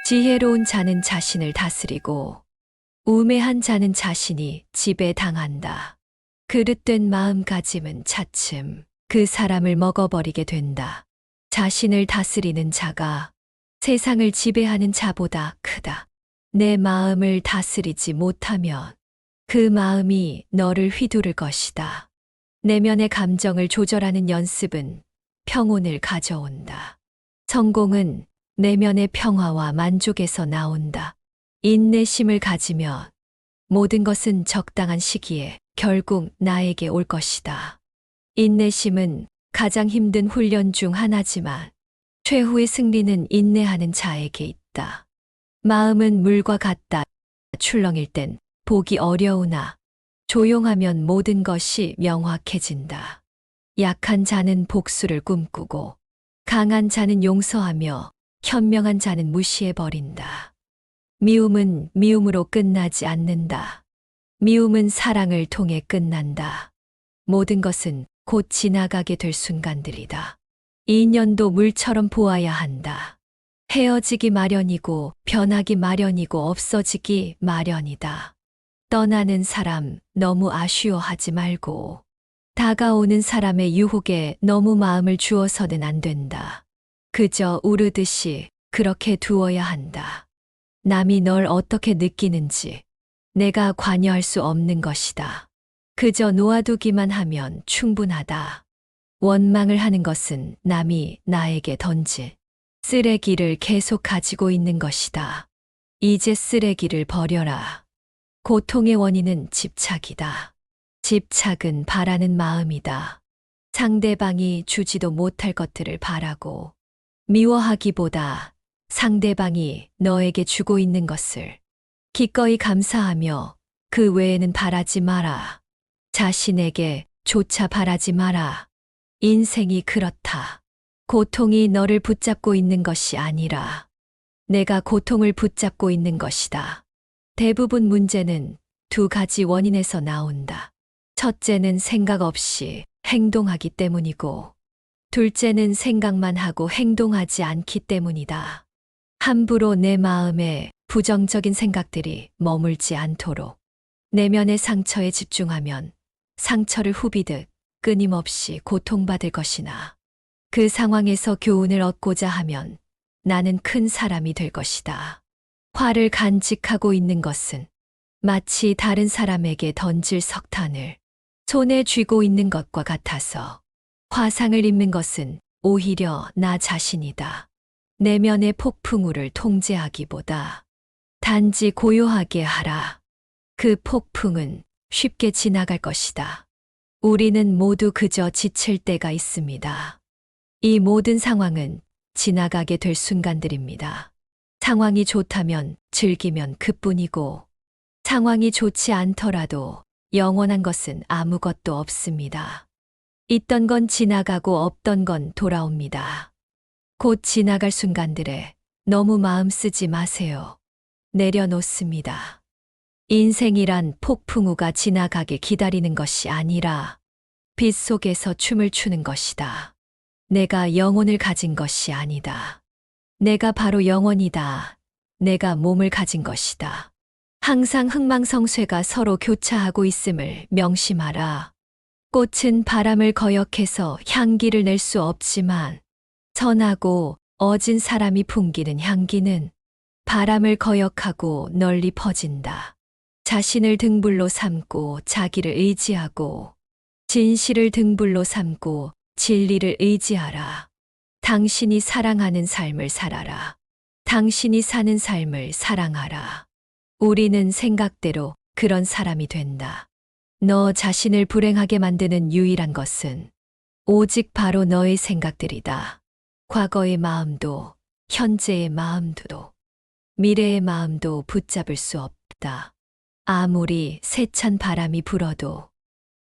지혜로운 자는 자신을 다스리고 우매한 자는 자신이 지배당한다. 그릇된 마음가짐은 차츰 그 사람을 먹어버리게 된다. 자신을 다스리는 자가 세상을 지배하는 자보다 크다. 내 마음을 다스리지 못하면 그 마음이 너를 휘두를 것이다. 내면의 감정을 조절하는 연습은 평온을 가져온다. 성공은 내면의 평화와 만족에서 나온다. 인내심을 가지면 모든 것은 적당한 시기에 결국 나에게 올 것이다. 인내심은 가장 힘든 훈련 중 하나지만 최후의 승리는 인내하는 자에게 있다. 마음은 물과 같다. 출렁일 땐 보기 어려우나 조용하면 모든 것이 명확해진다. 약한 자는 복수를 꿈꾸고 강한 자는 용서하며 현명한 자는 무시해버린다. 미움은 미움으로 끝나지 않는다. 미움은 사랑을 통해 끝난다. 모든 것은 곧 지나가게 될 순간들이다. 인연도 물처럼 보아야 한다. 헤어지기 마련이고 변하기 마련이고 없어지기 마련이다. 떠나는 사람 너무 아쉬워하지 말고 다가오는 사람의 유혹에 너무 마음을 주어서는 안 된다. 그저 우르듯이 그렇게 두어야 한다. 남이 널 어떻게 느끼는지 내가 관여할 수 없는 것이다. 그저 놓아두기만 하면 충분하다. 원망을 하는 것은 남이 나에게 던질 쓰레기를 계속 가지고 있는 것이다. 이제 쓰레기를 버려라. 고통의 원인은 집착이다. 집착은 바라는 마음이다. 상대방이 주지도 못할 것들을 바라고 미워하기보다 상대방이 너에게 주고 있는 것을 기꺼이 감사하며 그 외에는 바라지 마라. 자신에게 조차 바라지 마라. 인생이 그렇다. 고통이 너를 붙잡고 있는 것이 아니라 내가 고통을 붙잡고 있는 것이다. 대부분 문제는 두 가지 원인에서 나온다. 첫째는 생각 없이 행동하기 때문이고, 둘째는 생각만 하고 행동하지 않기 때문이다. 함부로 내 마음에 부정적인 생각들이 머물지 않도록 내면의 상처에 집중하면 상처를 후비듯 끊임없이 고통받을 것이나 그 상황에서 교훈을 얻고자 하면 나는 큰 사람이 될 것이다. 화를 간직하고 있는 것은 마치 다른 사람에게 던질 석탄을 손에 쥐고 있는 것과 같아서 화상을 입는 것은 오히려 나 자신이다. 내면의 폭풍우를 통제하기보다 단지 고요하게 하라. 그 폭풍은 쉽게 지나갈 것이다. 우리는 모두 그저 지칠 때가 있습니다. 이 모든 상황은 지나가게 될 순간들입니다. 상황이 좋다면 즐기면 그뿐이고 상황이 좋지 않더라도 영원한 것은 아무것도 없습니다. 있던 건 지나가고 없던 건 돌아옵니다. 곧 지나갈 순간들에 너무 마음 쓰지 마세요. 내려놓습니다. 인생이란 폭풍우가 지나가게 기다리는 것이 아니라 빛 속에서 춤을 추는 것이다. 내가 영혼을 가진 것이 아니다. 내가 바로 영혼이다. 내가 몸을 가진 것이다. 항상 흥망성쇠가 서로 교차하고 있음을 명심하라. 꽃은 바람을 거역해서 향기를 낼 수 없지만 선하고 어진 사람이 풍기는 향기는 바람을 거역하고 널리 퍼진다. 자신을 등불로 삼고 자기를 의지하고 진실을 등불로 삼고 진리를 의지하라. 당신이 사랑하는 삶을 살아라. 당신이 사는 삶을 사랑하라. 우리는 생각대로 그런 사람이 된다. 너 자신을 불행하게 만드는 유일한 것은 오직 바로 너의 생각들이다. 과거의 마음도, 현재의 마음도, 미래의 마음도 붙잡을 수 없다. 아무리 세찬 바람이 불어도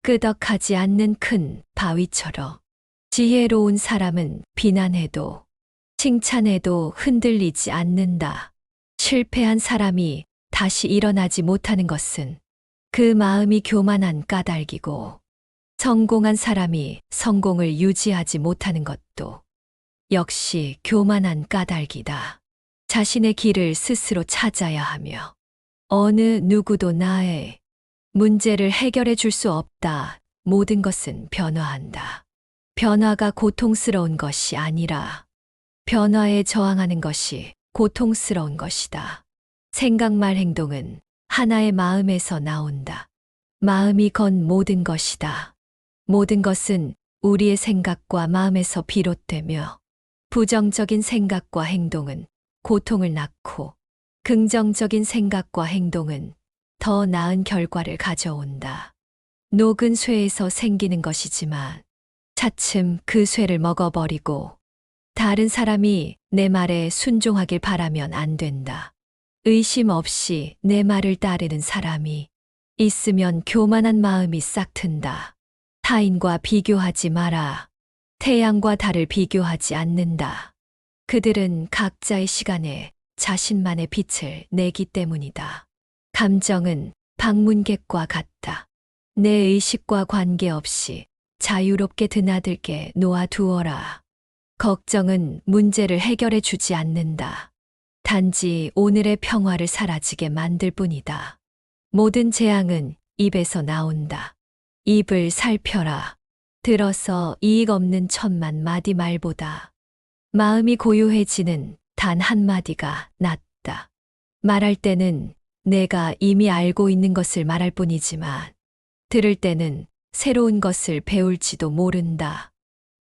끄덕하지 않는 큰 바위처럼 지혜로운 사람은 비난해도 칭찬해도 흔들리지 않는다. 실패한 사람이 다시 일어나지 못하는 것은 그 마음이 교만한 까닭이고 성공한 사람이 성공을 유지하지 못하는 것도 역시 교만한 까닭이다. 자신의 길을 스스로 찾아야 하며 어느 누구도 나의 문제를 해결해 줄 수 없다. 모든 것은 변화한다. 변화가 고통스러운 것이 아니라 변화에 저항하는 것이 고통스러운 것이다. 생각 말 행동은 하나의 마음에서 나온다. 마음이 건 모든 것이다. 모든 것은 우리의 생각과 마음에서 비롯되며 부정적인 생각과 행동은 고통을 낳고 긍정적인 생각과 행동은 더 나은 결과를 가져온다. 녹은 쇠에서 생기는 것이지만 차츰 그 쇠를 먹어버리고 다른 사람이 내 말에 순종하길 바라면 안 된다. 의심 없이 내 말을 따르는 사람이 있으면 교만한 마음이 싹 튼다. 타인과 비교하지 마라. 태양과 달을 비교하지 않는다. 그들은 각자의 시간에 자신만의 빛을 내기 때문이다. 감정은 방문객과 같다. 내 의식과 관계없이 자유롭게 드나들게 놓아두어라. 걱정은 문제를 해결해 주지 않는다. 단지 오늘의 평화를 사라지게 만들 뿐이다. 모든 재앙은 입에서 나온다. 입을 살펴라. 들어서 이익 없는 천만 마디 말보다 마음이 고요해지는 단 한마디가 낫다. 말할 때는 내가 이미 알고 있는 것을 말할 뿐이지만 들을 때는 새로운 것을 배울지도 모른다.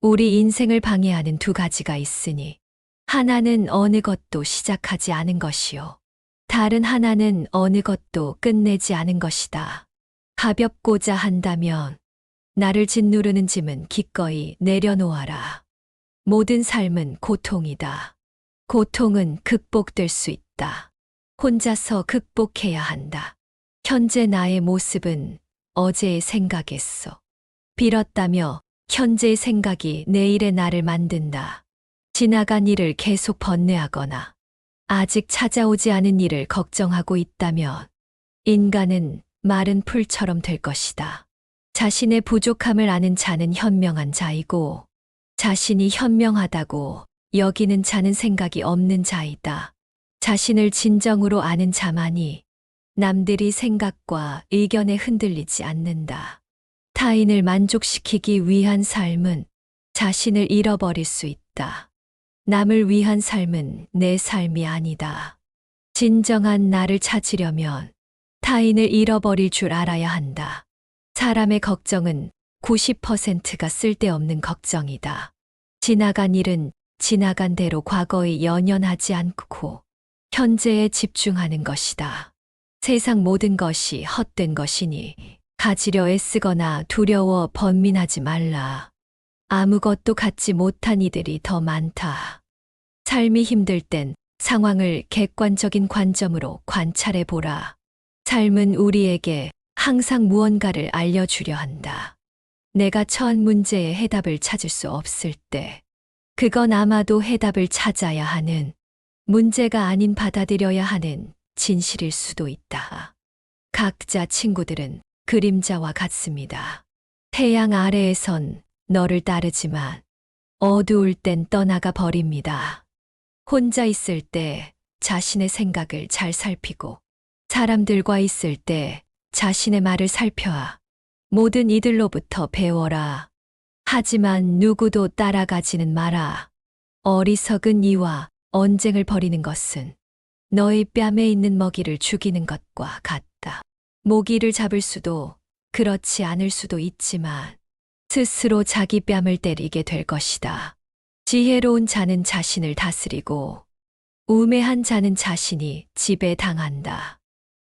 우리 인생을 방해하는 두 가지가 있으니 하나는 어느 것도 시작하지 않은 것이요. 다른 하나는 어느 것도 끝내지 않은 것이다. 가볍고자 한다면 나를 짓누르는 짐은 기꺼이 내려놓아라. 모든 삶은 고통이다. 고통은 극복될 수 있다. 혼자서 극복해야 한다. 현재 나의 모습은 어제의 생각에서 빌었다며 현재의 생각이 내일의 나를 만든다. 지나간 일을 계속 번뇌하거나 아직 찾아오지 않은 일을 걱정하고 있다면 인간은 마른 풀처럼 될 것이다. 자신의 부족함을 아는 자는 현명한 자이고 자신이 현명하다고 여기는 자는 생각이 없는 자이다. 자신을 진정으로 아는 자만이 남들이 생각과 의견에 흔들리지 않는다. 타인을 만족시키기 위한 삶은 자신을 잃어버릴 수 있다. 남을 위한 삶은 내 삶이 아니다. 진정한 나를 찾으려면 타인을 잃어버릴 줄 알아야 한다. 사람의 걱정은 90%가 쓸데없는 걱정이다. 지나간 일은 지나간 대로 과거에 연연하지 않고 현재에 집중하는 것이다. 세상 모든 것이 헛된 것이니 가지려 애쓰거나 두려워 번민하지 말라. 아무것도 갖지 못한 이들이 더 많다. 삶이 힘들 땐 상황을 객관적인 관점으로 관찰해 보라. 삶은 우리에게 항상 무언가를 알려주려 한다. 내가 처한 문제에 해답을 찾을 수 없을 때, 그건 아마도 해답을 찾아야 하는 문제가 아닌 받아들여야 하는 진실일 수도 있다. 각자 친구들은 그림자와 같습니다. 태양 아래에선 너를 따르지만 어두울 땐 떠나가 버립니다. 혼자 있을 때 자신의 생각을 잘 살피고 사람들과 있을 때 자신의 말을 살펴야 모든 이들로부터 배워라. 하지만 누구도 따라가지는 마라. 어리석은 이와 언쟁을 벌이는 것은 너의 뺨에 있는 먹이를 죽이는 것과 같다. 모기를 잡을 수도 그렇지 않을 수도 있지만 스스로 자기 뺨을 때리게 될 것이다. 지혜로운 자는 자신을 다스리고 우매한 자는 자신이 지배당한다.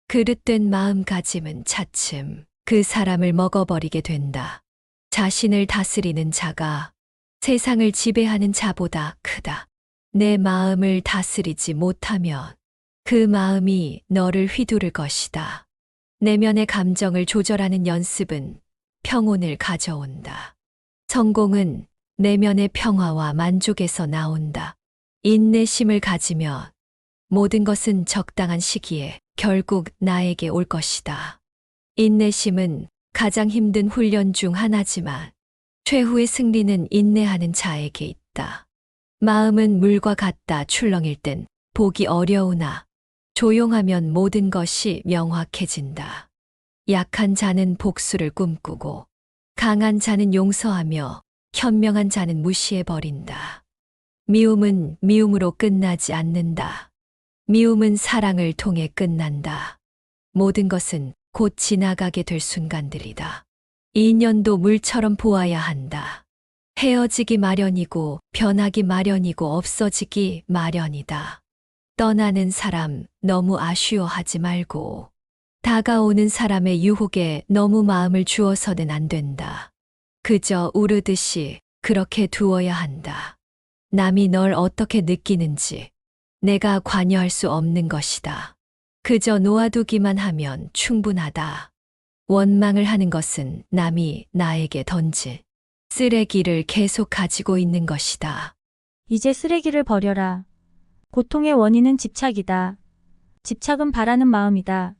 그릇된 마음가짐은 차츰 그 사람을 먹어버리게 된다. 자신을 다스리는 자가 세상을 지배하는 자보다 크다. 내 마음을 다스리지 못하면 그 마음이 너를 휘두를 것이다. 내면의 감정을 조절하는 연습은 평온을 가져온다. 성공은 내면의 평화와 만족에서 나온다. 인내심을 가지면 모든 것은 적당한 시기에 결국 나에게 올 것이다. 인내심은 가장 힘든 훈련 중 하나지만 최후의 승리는 인내하는 자에게 있다. 마음은 물과 같다. 출렁일 땐 보기 어려우나 조용하면 모든 것이 명확해진다. 약한 자는 복수를 꿈꾸고 강한 자는 용서하며 현명한 자는 무시해버린다. 미움은 미움으로 끝나지 않는다. 미움은 사랑을 통해 끝난다. 모든 것은 곧 지나가게 될 순간들이다. 인연도 물처럼 보아야 한다. 헤어지기 마련이고 변하기 마련이고 없어지기 마련이다. 떠나는 사람 너무 아쉬워하지 말고 다가오는 사람의 유혹에 너무 마음을 주어서는 안 된다. 그저 우르듯이 그렇게 두어야 한다. 남이 널 어떻게 느끼는지 내가 관여할 수 없는 것이다. 그저 놓아두기만 하면 충분하다. 원망을 하는 것은 남이 나에게 던질 쓰레기를 계속 가지고 있는 것이다. 이제 쓰레기를 버려라. 고통의 원인은 집착이다. 집착은 바라는 마음이다.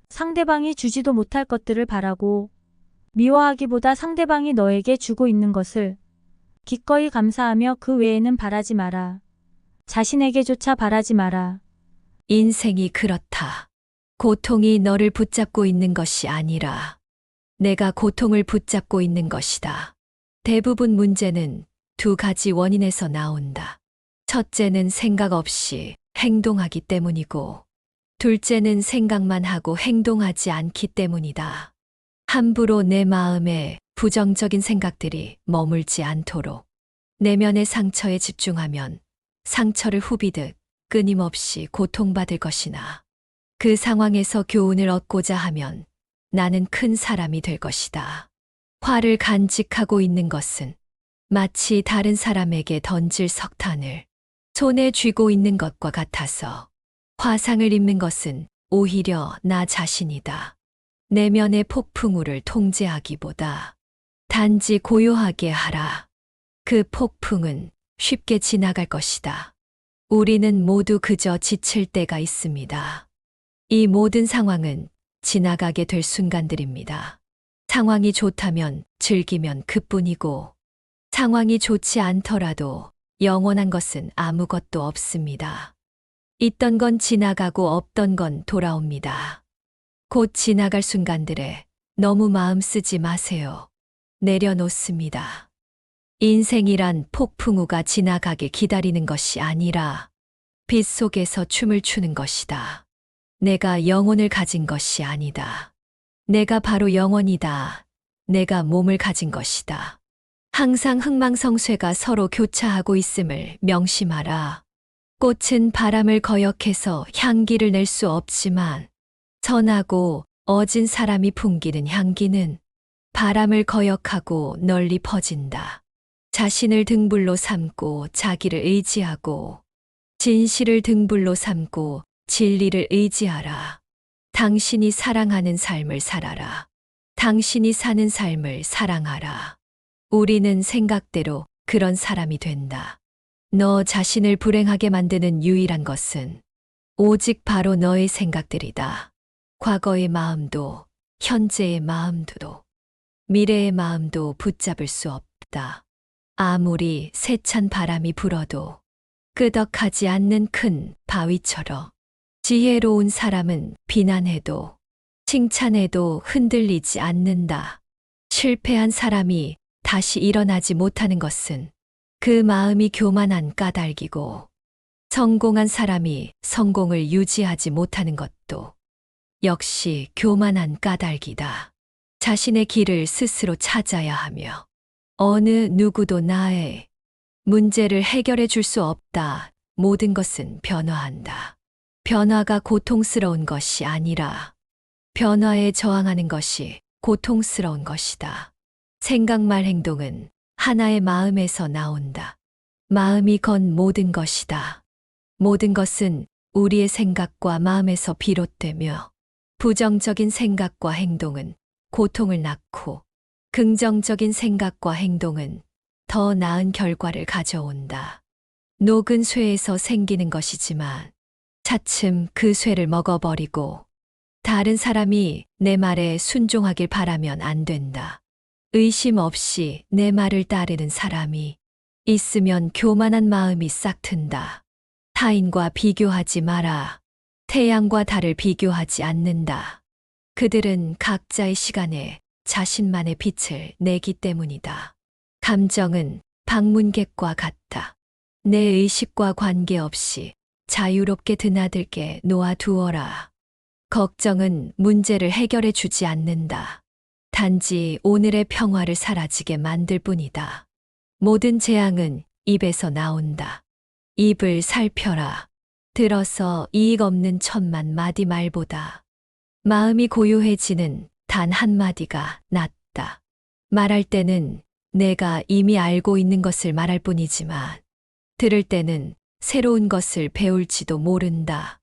상대방이 주지도 못할 것들을 바라고 미워하기보다 상대방이 너에게 주고 있는 것을 기꺼이 감사하며 그 외에는 바라지 마라. 자신에게조차 바라지 마라. 인생이 그렇다. 고통이 너를 붙잡고 있는 것이 아니라 내가 고통을 붙잡고 있는 것이다. 대부분 문제는 두 가지 원인에서 나온다. 첫째는 생각 없이 행동하기 때문이고, 둘째는 생각만 하고 행동하지 않기 때문이다. 함부로 내 마음에 부정적인 생각들이 머물지 않도록 내면의 상처에 집중하면 상처를 후비듯 끊임없이 고통받을 것이나 그 상황에서 교훈을 얻고자 하면 나는 큰 사람이 될 것이다. 화를 간직하고 있는 것은 마치 다른 사람에게 던질 석탄을 손에 쥐고 있는 것과 같아서 화상을 입는 것은 오히려 나 자신이다. 내면의 폭풍우를 통제하기보다 단지 고요하게 하라. 그 폭풍은 쉽게 지나갈 것이다. 우리는 모두 그저 지칠 때가 있습니다. 이 모든 상황은 지나가게 될 순간들입니다. 상황이 좋다면 즐기면 그뿐이고, 상황이 좋지 않더라도 영원한 것은 아무것도 없습니다. 있던 건 지나가고 없던 건 돌아옵니다. 곧 지나갈 순간들에 너무 마음 쓰지 마세요. 내려놓습니다. 인생이란 폭풍우가 지나가게 기다리는 것이 아니라 빛 속에서 춤을 추는 것이다. 내가 영혼을 가진 것이 아니다. 내가 바로 영혼이다. 내가 몸을 가진 것이다. 항상 흥망성쇠가 서로 교차하고 있음을 명심하라. 꽃은 바람을 거역해서 향기를 낼 수 없지만 선하고 어진 사람이 풍기는 향기는 바람을 거역하고 널리 퍼진다. 자신을 등불로 삼고 자기를 의지하고 진실을 등불로 삼고 진리를 의지하라. 당신이 사랑하는 삶을 살아라. 당신이 사는 삶을 사랑하라. 우리는 생각대로 그런 사람이 된다. 너 자신을 불행하게 만드는 유일한 것은 오직 바로 너의 생각들이다. 과거의 마음도, 현재의 마음도, 미래의 마음도 붙잡을 수 없다. 아무리 세찬 바람이 불어도 끄덕하지 않는 큰 바위처럼 지혜로운 사람은 비난해도 칭찬해도 흔들리지 않는다. 실패한 사람이 다시 일어나지 못하는 것은 그 마음이 교만한 까닭이고, 성공한 사람이 성공을 유지하지 못하는 것도 역시 교만한 까닭이다. 자신의 길을 스스로 찾아야 하며 어느 누구도 나의 문제를 해결해 줄 수 없다. 모든 것은 변화한다. 변화가 고통스러운 것이 아니라 변화에 저항하는 것이 고통스러운 것이다. 생각 말 행동은 하나의 마음에서 나온다. 마음이 건 모든 것이다. 모든 것은 우리의 생각과 마음에서 비롯되며 부정적인 생각과 행동은 고통을 낳고 긍정적인 생각과 행동은 더 나은 결과를 가져온다. 녹은 쇠에서 생기는 것이지만 차츰 그 쇠를 먹어버리고 다른 사람이 내 말에 순종하길 바라면 안 된다. 의심 없이 내 말을 따르는 사람이 있으면 교만한 마음이 싹 튼다. 타인과 비교하지 마라. 태양과 달을 비교하지 않는다. 그들은 각자의 시간에 자신만의 빛을 내기 때문이다. 감정은 방문객과 같다. 내 의식과 관계없이 자유롭게 드나들게 놓아두어라. 걱정은 문제를 해결해 주지 않는다. 단지 오늘의 평화를 사라지게 만들 뿐이다. 모든 재앙은 입에서 나온다. 입을 살펴라. 들어서 이익 없는 천만 마디 말보다 마음이 고요해지는 단 한마디가 낫다. 말할 때는 내가 이미 알고 있는 것을 말할 뿐이지만 들을 때는 새로운 것을 배울지도 모른다.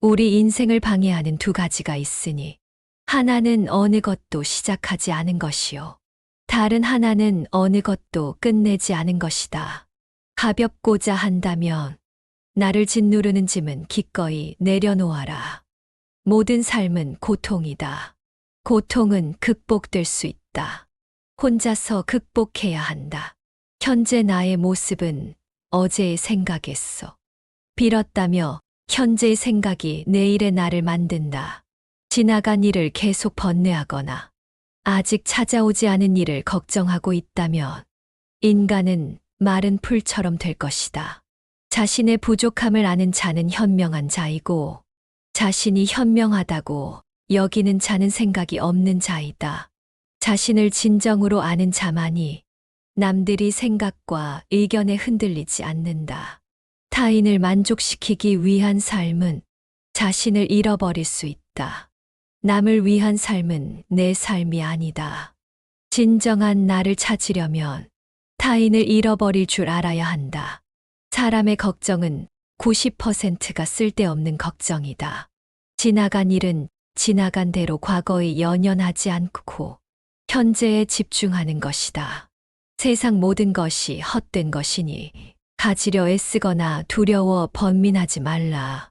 우리 인생을 방해하는 두 가지가 있으니 하나는 어느 것도 시작하지 않은 것이요. 다른 하나는 어느 것도 끝내지 않은 것이다. 가볍고자 한다면 나를 짓누르는 짐은 기꺼이 내려놓아라. 모든 삶은 고통이다. 고통은 극복될 수 있다. 혼자서 극복해야 한다. 현재 나의 모습은 어제의 생각했어. 빌었다며 현재의 생각이 내일의 나를 만든다. 지나간 일을 계속 번뇌하거나 아직 찾아오지 않은 일을 걱정하고 있다면 인간은 마른 풀처럼 될 것이다. 자신의 부족함을 아는 자는 현명한 자이고 자신이 현명하다고 여기는 자는 생각이 없는 자이다. 자신을 진정으로 아는 자만이 남들이 생각과 의견에 흔들리지 않는다. 타인을 만족시키기 위한 삶은 자신을 잃어버릴 수 있다. 남을 위한 삶은 내 삶이 아니다. 진정한 나를 찾으려면 타인을 잃어버릴 줄 알아야 한다. 사람의 걱정은 90%가 쓸데없는 걱정이다. 지나간 일은 지나간 대로 과거에 연연하지 않고 현재에 집중하는 것이다. 세상 모든 것이 헛된 것이니 가지려 애쓰거나 두려워 번민하지 말라.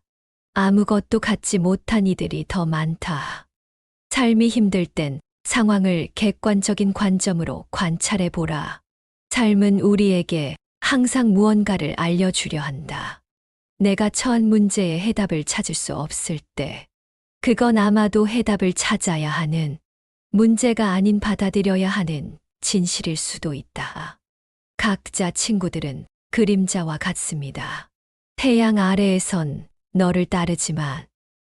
아무것도 갖지 못한 이들이 더 많다. 삶이 힘들 땐 상황을 객관적인 관점으로 관찰해 보라. 삶은 우리에게 항상 무언가를 알려주려 한다. 내가 처한 문제에 해답을 찾을 수 없을 때, 그건 아마도 해답을 찾아야 하는, 문제가 아닌 받아들여야 하는 진실일 수도 있다. 각자 친구들은 그림자와 같습니다. 태양 아래에선 너를 따르지만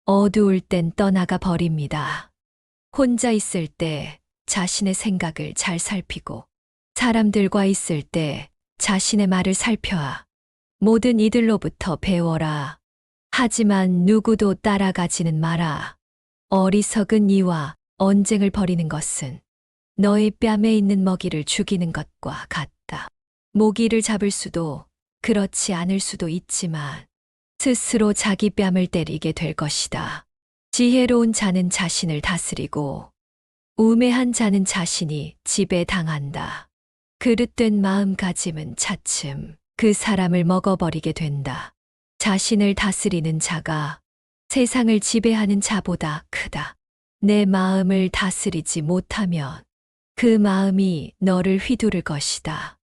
어두울 땐 떠나가 버립니다. 혼자 있을 때 자신의 생각을 잘 살피고 사람들과 있을 때 자신의 말을 살펴야 모든 이들로부터 배워라. 하지만 누구도 따라가지는 마라. 어리석은 이와 언쟁을 벌이는 것은 너의 뺨에 있는 먹이를 죽이는 것과 같다. 모기를 잡을 수도 그렇지 않을 수도 있지만 스스로 자기 뺨을 때리게 될 것이다. 지혜로운 자는 자신을 다스리고 우매한 자는 자신이 지배당한다. 그릇된 마음가짐은 차츰 그 사람을 먹어버리게 된다. 자신을 다스리는 자가 세상을 지배하는 자보다 크다. 내 마음을 다스리지 못하면 그 마음이 너를 휘두를 것이다.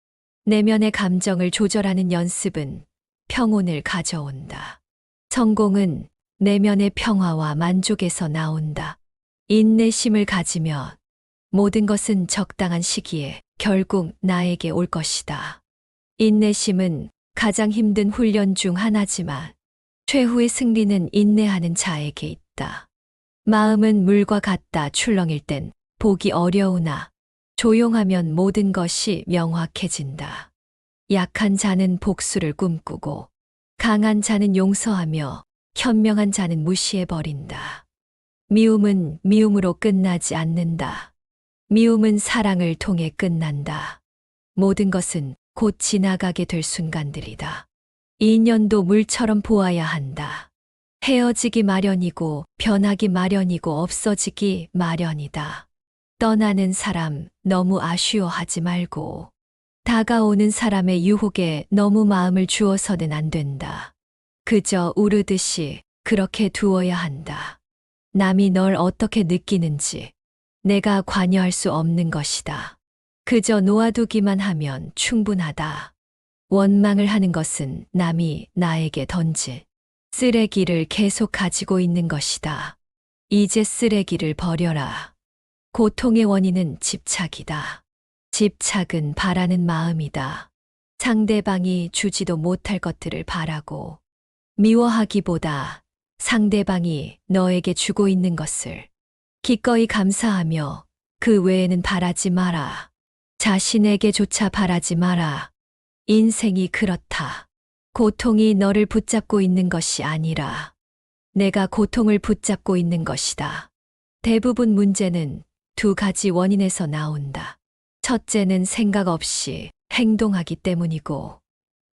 내면의 감정을 조절하는 연습은 평온을 가져온다. 성공은 내면의 평화와 만족에서 나온다. 인내심을 가지면 모든 것은 적당한 시기에 결국 나에게 올 것이다. 인내심은 가장 힘든 훈련 중 하나지만 최후의 승리는 인내하는 자에게 있다. 마음은 물과 같다 출렁일 땐 보기 어려우나 조용하면 모든 것이 명확해진다. 약한 자는 복수를 꿈꾸고 강한 자는 용서하며 현명한 자는 무시해버린다. 미움은 미움으로 끝나지 않는다. 미움은 사랑을 통해 끝난다. 모든 것은 곧 지나가게 될 순간들이다. 인연도 물처럼 보아야 한다. 헤어지기 마련이고 변하기 마련이고 없어지기 마련이다. 떠나는 사람 너무 아쉬워하지 말고 다가오는 사람의 유혹에 너무 마음을 주어서는 안 된다. 그저 우르듯이 그렇게 두어야 한다. 남이 널 어떻게 느끼는지 내가 관여할 수 없는 것이다. 그저 놓아두기만 하면 충분하다. 원망을 하는 것은 남이 나에게 던질 쓰레기를 계속 가지고 있는 것이다. 이제 쓰레기를 버려라. 고통의 원인은 집착이다. 집착은 바라는 마음이다. 상대방이 주지도 못할 것들을 바라고 미워하기보다 상대방이 너에게 주고 있는 것을 기꺼이 감사하며 그 외에는 바라지 마라. 자신에게조차 바라지 마라. 인생이 그렇다. 고통이 너를 붙잡고 있는 것이 아니라 내가 고통을 붙잡고 있는 것이다. 대부분 문제는 두 가지 원인에서 나온다. 첫째는 생각 없이 행동하기 때문이고,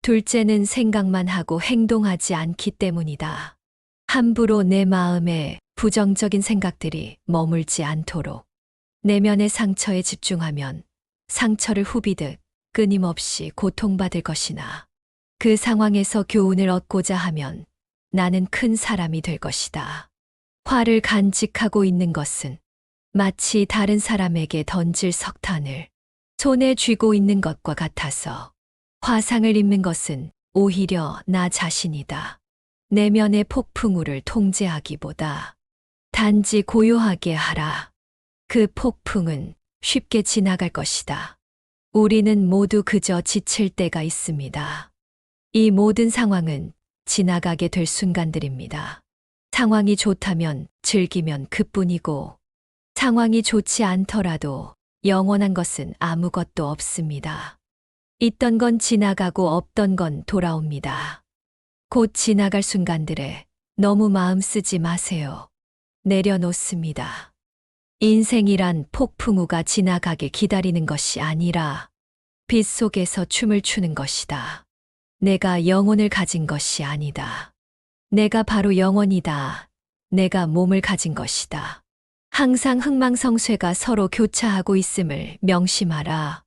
둘째는 생각만 하고 행동하지 않기 때문이다. 함부로 내 마음에 부정적인 생각들이 머물지 않도록 내면의 상처에 집중하면 상처를 후비듯 끊임없이 고통받을 것이나 그 상황에서 교훈을 얻고자 하면 나는 큰 사람이 될 것이다. 화를 간직하고 있는 것은 마치 다른 사람에게 던질 석탄을 손에 쥐고 있는 것과 같아서 화상을 입는 것은 오히려 나 자신이다. 내면의 폭풍우를 통제하기보다 단지 고요하게 하라. 그 폭풍은 쉽게 지나갈 것이다. 우리는 모두 그저 지칠 때가 있습니다. 이 모든 상황은 지나가게 될 순간들입니다. 상황이 좋다면 즐기면 그뿐이고, 상황이 좋지 않더라도 영원한 것은 아무것도 없습니다. 있던 건 지나가고 없던 건 돌아옵니다. 곧 지나갈 순간들에 너무 마음 쓰지 마세요. 내려놓습니다. 인생이란 폭풍우가 지나가게 기다리는 것이 아니라 빛 속에서 춤을 추는 것이다. 내가 영혼을 가진 것이 아니다. 내가 바로 영혼이다. 내가 몸을 가진 것이다. 항상 흥망성쇠가 서로 교차하고 있음을 명심하라.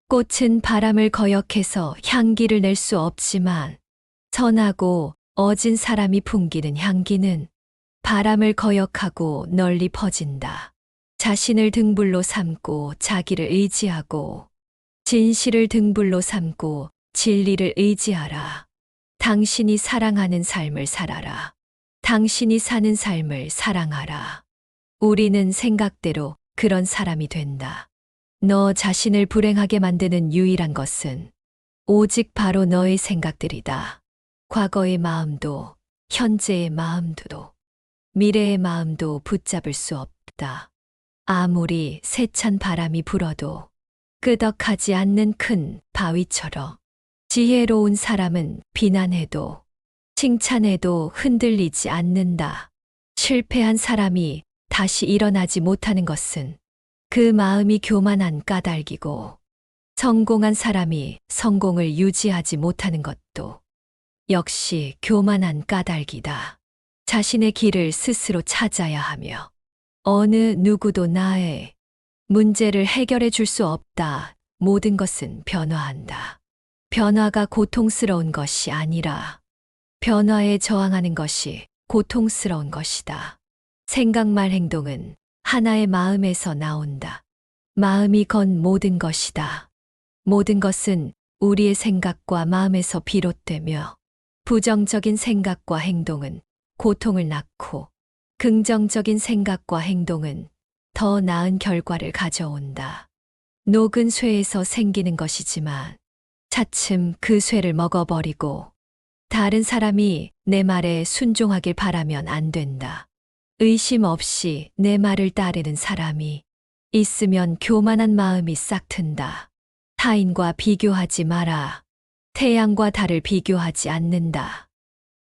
꽃은 바람을 거역해서 향기를 낼 수 없지만 선하고 어진 사람이 풍기는 향기는 바람을 거역하고 널리 퍼진다. 자신을 등불로 삼고 자기를 의지하고 진실을 등불로 삼고 진리를 의지하라. 당신이 사랑하는 삶을 살아라. 당신이 사는 삶을 사랑하라. 우리는 생각대로 그런 사람이 된다. 너 자신을 불행하게 만드는 유일한 것은 오직 바로 너의 생각들이다. 과거의 마음도, 현재의 마음도, 미래의 마음도 붙잡을 수 없다. 아무리 세찬 바람이 불어도 끄덕하지 않는 큰 바위처럼 지혜로운 사람은 비난해도 칭찬해도 흔들리지 않는다. 실패한 사람이 다시 일어나지 못하는 것은 그 마음이 교만한 까닭이고, 성공한 사람이 성공을 유지하지 못하는 것도 역시 교만한 까닭이다. 자신의 길을 스스로 찾아야 하며 어느 누구도 나의 문제를 해결해 줄 수 없다. 모든 것은 변화한다. 변화가 고통스러운 것이 아니라 변화에 저항하는 것이 고통스러운 것이다. 생각 말 행동은 하나의 마음에서 나온다. 마음이 건 모든 것이다. 모든 것은 우리의 생각과 마음에서 비롯되며 부정적인 생각과 행동은 고통을 낳고 긍정적인 생각과 행동은 더 나은 결과를 가져온다. 녹은 쇠에서 생기는 것이지만 차츰 그 쇠를 먹어버리고 다른 사람이 내 말에 순종하길 바라면 안 된다. 의심 없이 내 말을 따르는 사람이 있으면 교만한 마음이 싹 튼다. 타인과 비교하지 마라. 태양과 달을 비교하지 않는다.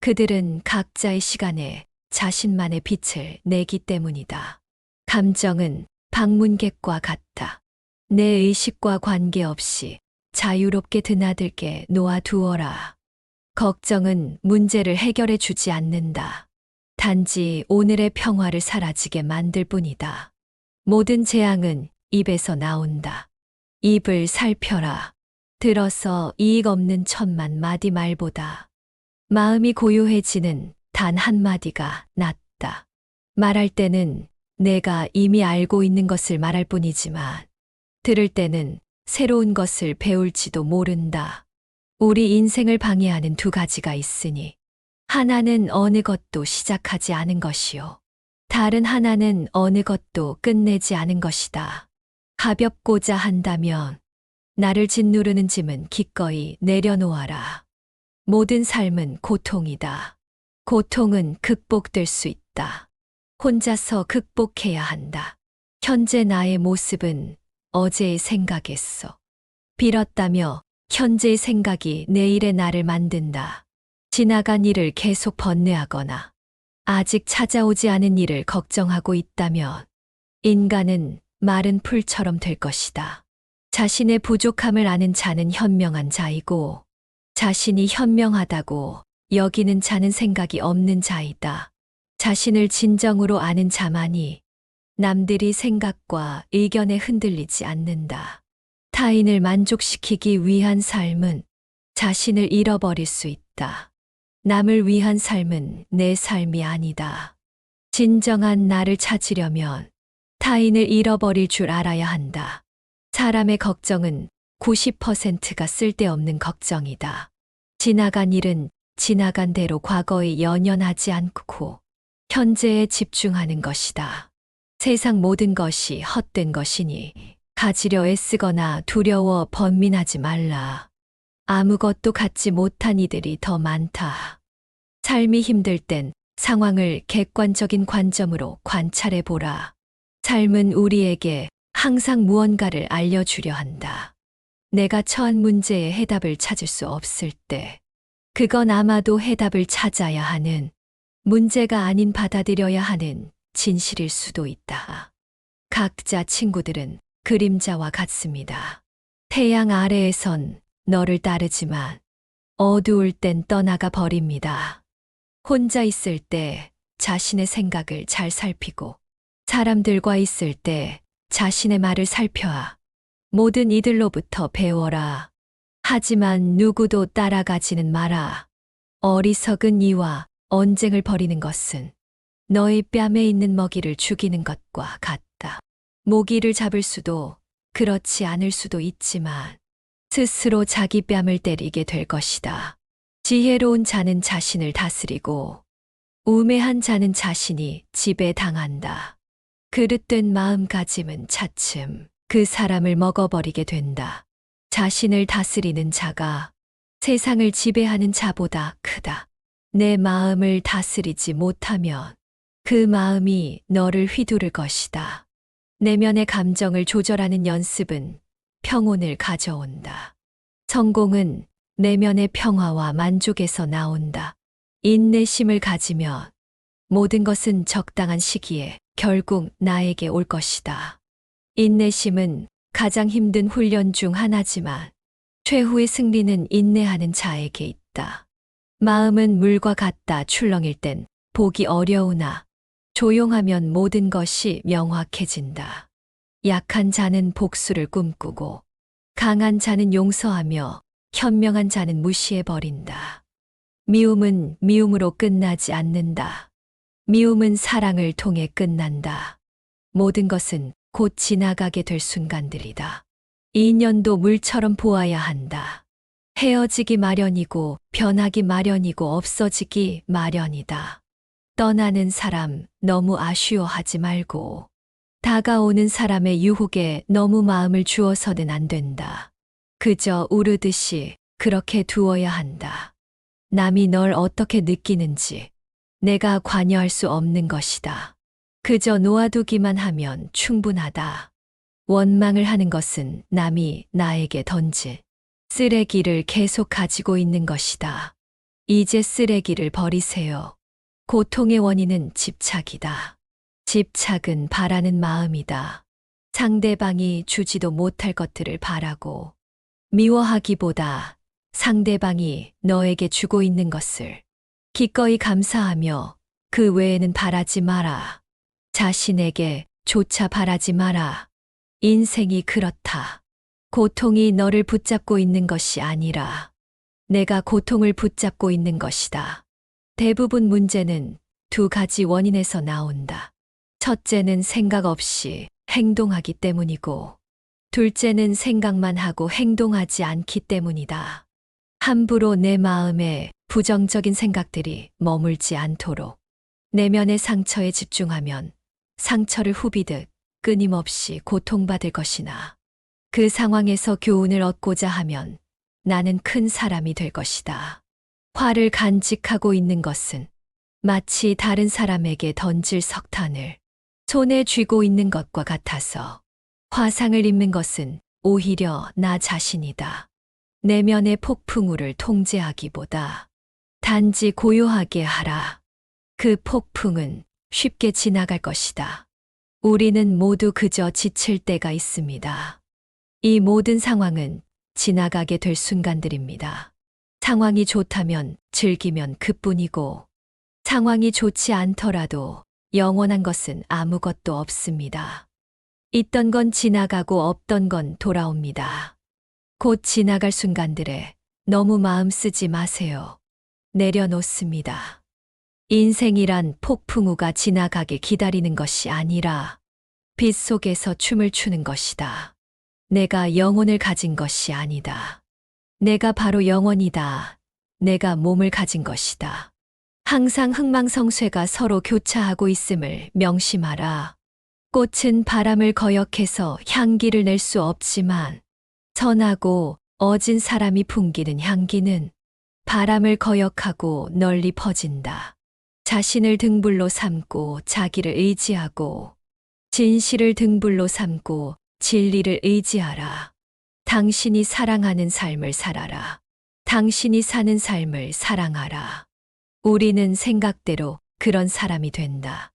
그들은 각자의 시간에 자신만의 빛을 내기 때문이다. 감정은 방문객과 같다. 내 의식과 관계없이 자유롭게 드나들게 놓아두어라. 걱정은 문제를 해결해 주지 않는다. 단지 오늘의 평화를 사라지게 만들 뿐이다. 모든 재앙은 입에서 나온다. 입을 살펴라. 들어서 이익 없는 천만 마디 말보다 마음이 고요해지는 단 한마디가 낫다. 말할 때는 내가 이미 알고 있는 것을 말할 뿐이지만 들을 때는 새로운 것을 배울지도 모른다. 우리 인생을 방해하는 두 가지가 있으니 하나는 어느 것도 시작하지 않은 것이요. 다른 하나는 어느 것도 끝내지 않은 것이다. 가볍고자 한다면 나를 짓누르는 짐은 기꺼이 내려놓아라. 모든 삶은 고통이다. 고통은 극복될 수 있다. 혼자서 극복해야 한다. 현재 나의 모습은 어제의 생각했어. 빌었다며 현재의 생각이 내일의 나를 만든다. 지나간 일을 계속 번뇌하거나 아직 찾아오지 않은 일을 걱정하고 있다면 인간은 마른 풀처럼 될 것이다. 자신의 부족함을 아는 자는 현명한 자이고 자신이 현명하다고 여기는 자는 생각이 없는 자이다. 자신을 진정으로 아는 자만이 남들이 생각과 의견에 흔들리지 않는다. 타인을 만족시키기 위한 삶은 자신을 잃어버릴 수 있다. 남을 위한 삶은 내 삶이 아니다. 진정한 나를 찾으려면 타인을 잃어버릴 줄 알아야 한다. 사람의 걱정은 90%가 쓸데없는 걱정이다. 지나간 일은 지나간 대로 과거에 연연하지 않고 현재에 집중하는 것이다. 세상 모든 것이 헛된 것이니 가지려 애쓰거나 두려워 번민하지 말라. 아무것도 갖지 못한 이들이 더 많다. 삶이 힘들 땐 상황을 객관적인 관점으로 관찰해 보라. 삶은 우리에게 항상 무언가를 알려주려 한다. 내가 처한 문제에 해답을 찾을 수 없을 때, 그건 아마도 해답을 찾아야 하는, 문제가 아닌 받아들여야 하는 진실일 수도 있다. 각자 친구들은 그림자와 같습니다. 태양 아래에선 너를 따르지만 어두울 땐 떠나가 버립니다. 혼자 있을 때 자신의 생각을 잘 살피고 사람들과 있을 때 자신의 말을 살펴야 모든 이들로부터 배워라. 하지만 누구도 따라가지는 마라. 어리석은 이와 언쟁을 벌이는 것은 너의 뺨에 있는 먹이를 죽이는 것과 같다. 모기를 잡을 수도 그렇지 않을 수도 있지만 스스로 자기 뺨을 때리게 될 것이다. 지혜로운 자는 자신을 다스리고 우매한 자는 자신이 지배당한다. 그릇된 마음가짐은 차츰 그 사람을 먹어버리게 된다. 자신을 다스리는 자가 세상을 지배하는 자보다 크다. 내 마음을 다스리지 못하면 그 마음이 너를 휘두를 것이다. 내면의 감정을 조절하는 연습은 평온을 가져온다. 성공은 내면의 평화와 만족에서 나온다. 인내심을 가지면 모든 것은 적당한 시기에 결국 나에게 올 것이다. 인내심은 가장 힘든 훈련 중 하나지만 최후의 승리는 인내하는 자에게 있다. 마음은 물과 같다 출렁일 땐 보기 어려우나 조용하면 모든 것이 명확해진다. 약한 자는 복수를 꿈꾸고 강한 자는 용서하며 현명한 자는 무시해버린다. 미움은 미움으로 끝나지 않는다. 미움은 사랑을 통해 끝난다. 모든 것은 곧 지나가게 될 순간들이다. 인연도 물처럼 보아야 한다. 헤어지기 마련이고 변하기 마련이고 없어지기 마련이다. 떠나는 사람 너무 아쉬워하지 말고 다가오는 사람의 유혹에 너무 마음을 주어서는 안 된다. 그저 우르듯이 그렇게 두어야 한다. 남이 널 어떻게 느끼는지 내가 관여할 수 없는 것이다. 그저 놓아두기만 하면 충분하다. 원망을 하는 것은 남이 나에게 던질 쓰레기를 계속 가지고 있는 것이다. 이제 쓰레기를 버리세요. 고통의 원인은 집착이다. 집착은 바라는 마음이다. 상대방이 주지도 못할 것들을 바라고 미워하기보다 상대방이 너에게 주고 있는 것을 기꺼이 감사하며 그 외에는 바라지 마라. 자신에게 조차 바라지 마라. 인생이 그렇다. 고통이 너를 붙잡고 있는 것이 아니라 내가 고통을 붙잡고 있는 것이다. 대부분 문제는 두 가지 원인에서 나온다. 첫째는 생각 없이 행동하기 때문이고, 둘째는 생각만 하고 행동하지 않기 때문이다. 함부로 내 마음에 부정적인 생각들이 머물지 않도록 내면의 상처에 집중하면 상처를 후비듯 끊임없이 고통받을 것이나 그 상황에서 교훈을 얻고자 하면 나는 큰 사람이 될 것이다. 화를 간직하고 있는 것은 마치 다른 사람에게 던질 석탄을 손에 쥐고 있는 것과 같아서 화상을 입는 것은 오히려 나 자신이다. 내면의 폭풍우를 통제하기보다 단지 고요하게 하라. 그 폭풍은 쉽게 지나갈 것이다. 우리는 모두 그저 지칠 때가 있습니다. 이 모든 상황은 지나가게 될 순간들입니다. 상황이 좋다면 즐기면 그뿐이고 상황이 좋지 않더라도 영원한 것은 아무것도 없습니다. 있던 건 지나가고 없던 건 돌아옵니다. 곧 지나갈 순간들에 너무 마음 쓰지 마세요. 내려놓습니다. 인생이란 폭풍우가 지나가길 기다리는 것이 아니라 빛 속에서 춤을 추는 것이다. 내가 영혼을 가진 것이 아니다. 내가 바로 영혼이다. 내가 몸을 가진 것이다. 항상 흥망성쇠가 서로 교차하고 있음을 명심하라. 꽃은 바람을 거역해서 향기를 낼 수 없지만 선하고 어진 사람이 풍기는 향기는 바람을 거역하고 널리 퍼진다. 자신을 등불로 삼고 자기를 의지하고 진실을 등불로 삼고 진리를 의지하라. 당신이 사랑하는 삶을 살아라. 당신이 사는 삶을 사랑하라. 우리는 생각대로 그런 사람이 된다.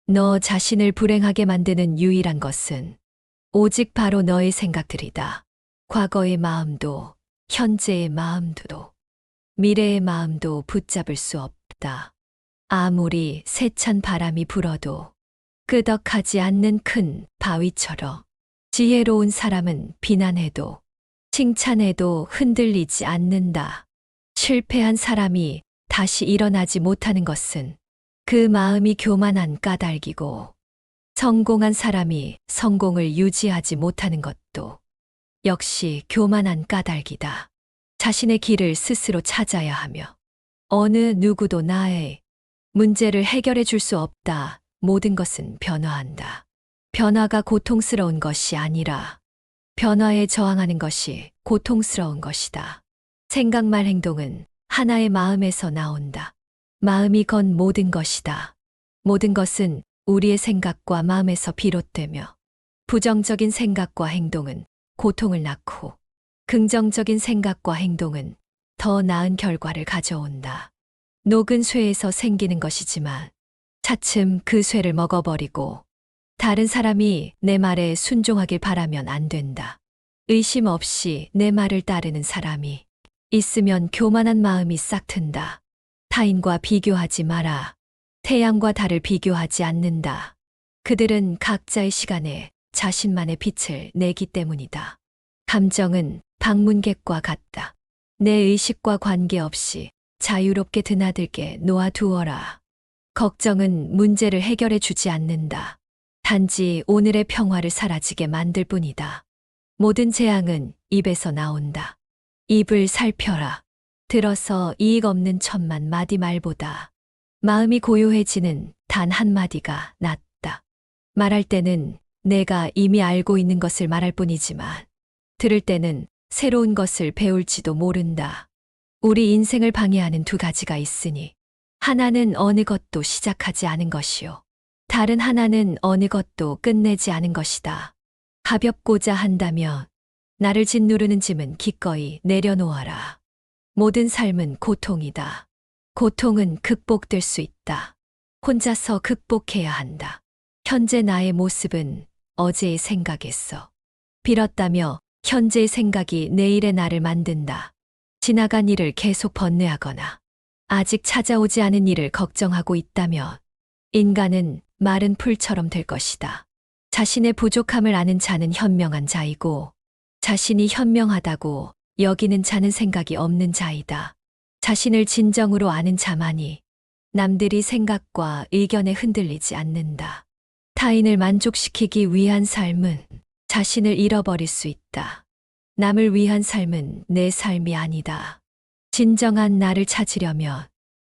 너 자신을 불행하게 만드는 유일한 것은 오직 바로 너의 생각들이다. 과거의 마음도, 현재의 마음도, 미래의 마음도 붙잡을 수 없다. 아무리 세찬 바람이 불어도 끄덕하지 않는 큰 바위처럼 지혜로운 사람은 비난해도 칭찬해도 흔들리지 않는다. 실패한 사람이 다시 일어나지 못하는 것은 그 마음이 교만한 까닭이고 성공한 사람이 성공을 유지하지 못하는 것도 역시 교만한 까닭이다. 자신의 길을 스스로 찾아야 하며 어느 누구도 나의 문제를 해결해 줄 수 없다. 모든 것은 변화한다. 변화가 고통스러운 것이 아니라 변화에 저항하는 것이 고통스러운 것이다. 생각 말 행동은 하나의 마음에서 나온다. 마음이 건 모든 것이다. 모든 것은 우리의 생각과 마음에서 비롯되며 부정적인 생각과 행동은 고통을 낳고 긍정적인 생각과 행동은 더 나은 결과를 가져온다. 녹은 쇠에서 생기는 것이지만 차츰 그 쇠를 먹어버리고 다른 사람이 내 말에 순종하길 바라면 안 된다. 의심 없이 내 말을 따르는 사람이 있으면 교만한 마음이 싹 튼다. 타인과 비교하지 마라. 태양과 달을 비교하지 않는다. 그들은 각자의 시간에 자신만의 빛을 내기 때문이다. 감정은 방문객과 같다. 내 의식과 관계없이 자유롭게 드나들게 놓아두어라. 걱정은 문제를 해결해 주지 않는다. 단지 오늘의 평화를 사라지게 만들 뿐이다. 모든 재앙은 입에서 나온다. 입을 살펴라. 들어서 이익 없는 천만 마디 말보다 마음이 고요해지는 단 한마디가 낫다. 말할 때는 내가 이미 알고 있는 것을 말할 뿐이지만 들을 때는 새로운 것을 배울지도 모른다. 우리 인생을 방해하는 두 가지가 있으니 하나는 어느 것도 시작하지 않은 것이요. 다른 하나는 어느 것도 끝내지 않은 것이다. 가볍고자 한다면 나를 짓누르는 짐은 기꺼이 내려놓아라. 모든 삶은 고통이다. 고통은 극복될 수 있다. 혼자서 극복해야 한다. 현재 나의 모습은 어제의 생각에서 빌었다며 현재의 생각이 내일의 나를 만든다. 지나간 일을 계속 번뇌하거나 아직 찾아오지 않은 일을 걱정하고 있다면 인간은 마른 풀처럼 될 것이다. 자신의 부족함을 아는 자는 현명한 자이고 자신이 현명하다고 여기는 자는 생각이 없는 자이다. 자신을 진정으로 아는 자만이 남들이 생각과 의견에 흔들리지 않는다. 타인을 만족시키기 위한 삶은 자신을 잃어버릴 수 있다. 남을 위한 삶은 내 삶이 아니다. 진정한 나를 찾으려면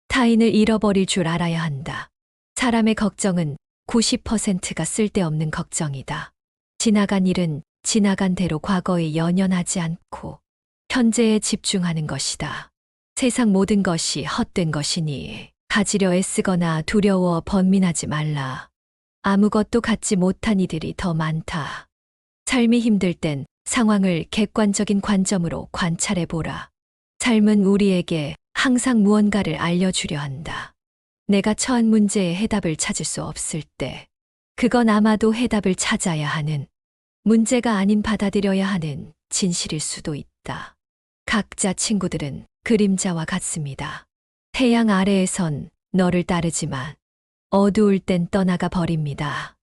타인을 잃어버릴 줄 알아야 한다. 사람의 걱정은 90%가 쓸데없는 걱정이다. 지나간 일은 지나간 대로 과거에 연연하지 않고 현재에 집중하는 것이다. 세상 모든 것이 헛된 것이니 가지려 애쓰거나 두려워 번민하지 말라. 아무것도 갖지 못한 이들이 더 많다. 삶이 힘들 땐 상황을 객관적인 관점으로 관찰해 보라. 삶은 우리에게 항상 무언가를 알려주려 한다. 내가 처한 문제에 해답을 찾을 수 없을 때, 그건 아마도 해답을 찾아야 하는, 문제가 아닌 받아들여야 하는 진실일 수도 있다. 각자 친구들은 그림자와 같습니다. 태양 아래에선 너를 따르지만 어두울 땐 떠나가 버립니다.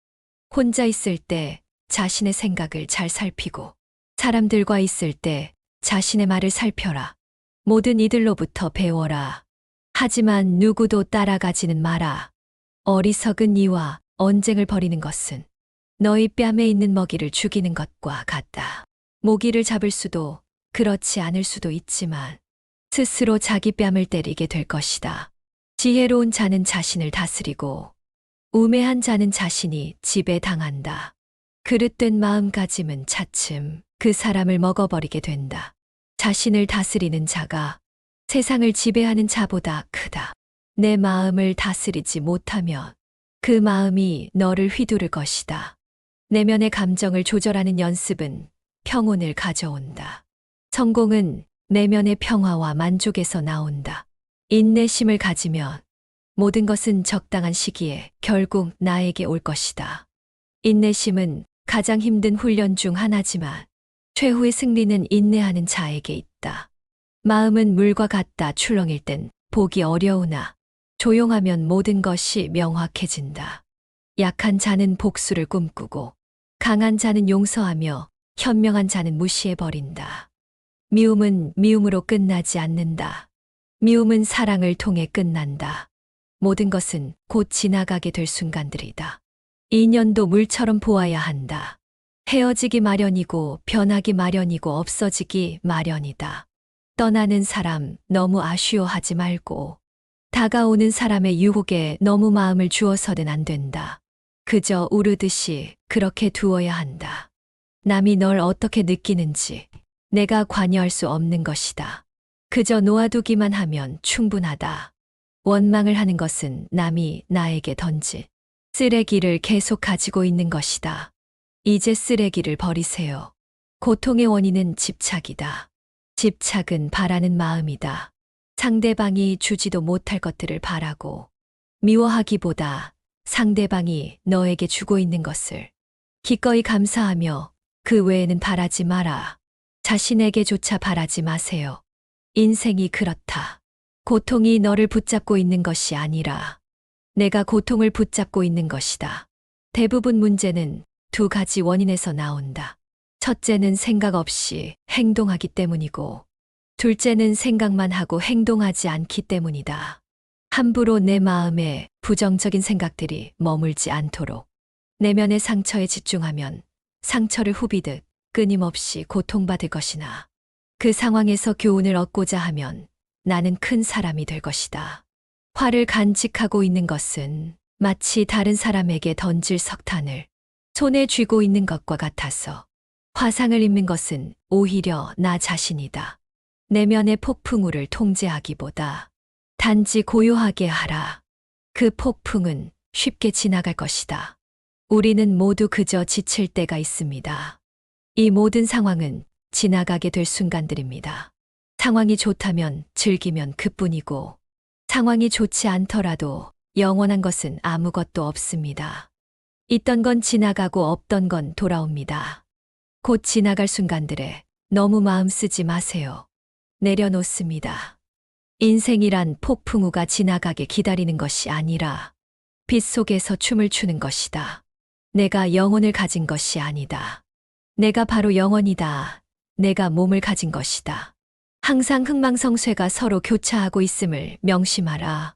혼자 있을 때 자신의 생각을 잘 살피고 사람들과 있을 때 자신의 말을 살펴라. 모든 이들로부터 배워라. 하지만 누구도 따라가지는 마라. 어리석은 이와 언쟁을 벌이는 것은 너희 뺨에 있는 먹이를 죽이는 것과 같다. 모기를 잡을 수도 그렇지 않을 수도 있지만 스스로 자기 뺨을 때리게 될 것이다. 지혜로운 자는 자신을 다스리고 우매한 자는 자신이 지배당한다. 그릇된 마음가짐은 차츰 그 사람을 먹어버리게 된다. 자신을 다스리는 자가 세상을 지배하는 자보다 크다. 내 마음을 다스리지 못하면 그 마음이 너를 휘두를 것이다. 내면의 감정을 조절하는 연습은 평온을 가져온다. 성공은 내면의 평화와 만족에서 나온다. 인내심을 가지면 모든 것은 적당한 시기에 결국 나에게 올 것이다. 인내심은 가장 힘든 훈련 중 하나지만 최후의 승리는 인내하는 자에게 있다. 마음은 물과 같다. 출렁일 땐 보기 어려우나 조용하면 모든 것이 명확해진다. 약한 자는 복수를 꿈꾸고 강한 자는 용서하며 현명한 자는 무시해버린다. 미움은 미움으로 끝나지 않는다. 미움은 사랑을 통해 끝난다. 모든 것은 곧 지나가게 될 순간들이다. 인연도 물처럼 보아야 한다. 헤어지기 마련이고 변하기 마련이고 없어지기 마련이다. 떠나는 사람 너무 아쉬워하지 말고 다가오는 사람의 유혹에 너무 마음을 주어서는 안 된다. 그저 우르듯이 그렇게 두어야 한다. 남이 널 어떻게 느끼는지 내가 관여할 수 없는 것이다. 그저 놓아두기만 하면 충분하다. 원망을 하는 것은 남이 나에게 던진 쓰레기를 계속 가지고 있는 것이다. 이제 쓰레기를 버리세요. 고통의 원인은 집착이다. 집착은 바라는 마음이다. 상대방이 주지도 못할 것들을 바라고 미워하기보다 상대방이 너에게 주고 있는 것을 기꺼이 감사하며 그 외에는 바라지 마라. 자신에게조차 바라지 마세요. 인생이 그렇다. 고통이 너를 붙잡고 있는 것이 아니라 내가 고통을 붙잡고 있는 것이다. 대부분 문제는 두 가지 원인에서 나온다. 첫째는 생각 없이 행동하기 때문이고, 둘째는 생각만 하고 행동하지 않기 때문이다. 함부로 내 마음에 부정적인 생각들이 머물지 않도록 내면의 상처에 집중하면 상처를 후비듯 끊임없이 고통받을 것이나 그 상황에서 교훈을 얻고자 하면 나는 큰 사람이 될 것이다. 화를 간직하고 있는 것은 마치 다른 사람에게 던질 석탄을 손에 쥐고 있는 것과 같아서 화상을 입는 것은 오히려 나 자신이다. 내면의 폭풍우를 통제하기보다 단지 고요하게 하라. 그 폭풍은 쉽게 지나갈 것이다. 우리는 모두 그저 지칠 때가 있습니다. 이 모든 상황은 지나가게 될 순간들입니다. 상황이 좋다면 즐기면 그뿐이고 상황이 좋지 않더라도 영원한 것은 아무것도 없습니다. 있던 건 지나가고 없던 건 돌아옵니다. 곧 지나갈 순간들에 너무 마음 쓰지 마세요. 내려놓습니다. 인생이란 폭풍우가 지나가게 기다리는 것이 아니라 빛 속에서 춤을 추는 것이다. 내가 영혼을 가진 것이 아니다. 내가 바로 영혼이다. 내가 몸을 가진 것이다. 항상 흥망성쇠가 서로 교차하고 있음을 명심하라.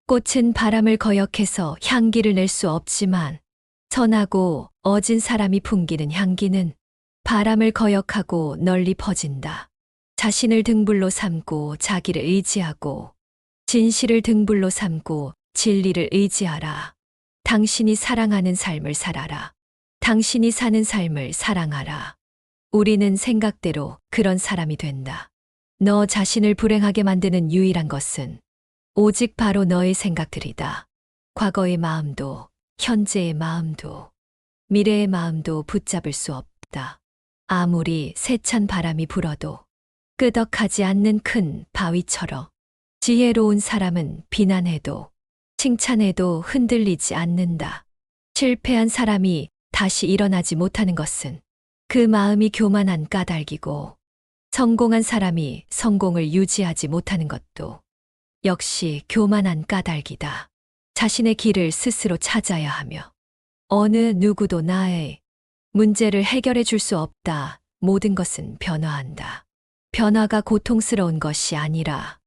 꽃은 바람을 거역해서 향기를 낼 수 없지만 선하고 어진 사람이 풍기는 향기는 바람을 거역하고 널리 퍼진다. 자신을 등불로 삼고 자기를 의지하고 진실을 등불로 삼고 진리를 의지하라. 당신이 사랑하는 삶을 살아라. 당신이 사는 삶을 사랑하라. 우리는 생각대로 그런 사람이 된다. 너 자신을 불행하게 만드는 유일한 것은 오직 바로 너의 생각들이다. 과거의 마음도, 현재의 마음도, 미래의 마음도 붙잡을 수 없다. 아무리 세찬 바람이 불어도 끄덕하지 않는 큰 바위처럼 지혜로운 사람은 비난해도 칭찬해도 흔들리지 않는다. 실패한 사람이 다시 일어나지 못하는 것은 그 마음이 교만한 까닭이고 성공한 사람이 성공을 유지하지 못하는 것도 역시 교만한 까닭이다. 자신의 길을 스스로 찾아야 하며 어느 누구도 나의 문제를 해결해 줄 수 없다. 모든 것은 변화한다. 변화가 고통스러운 것이 아니라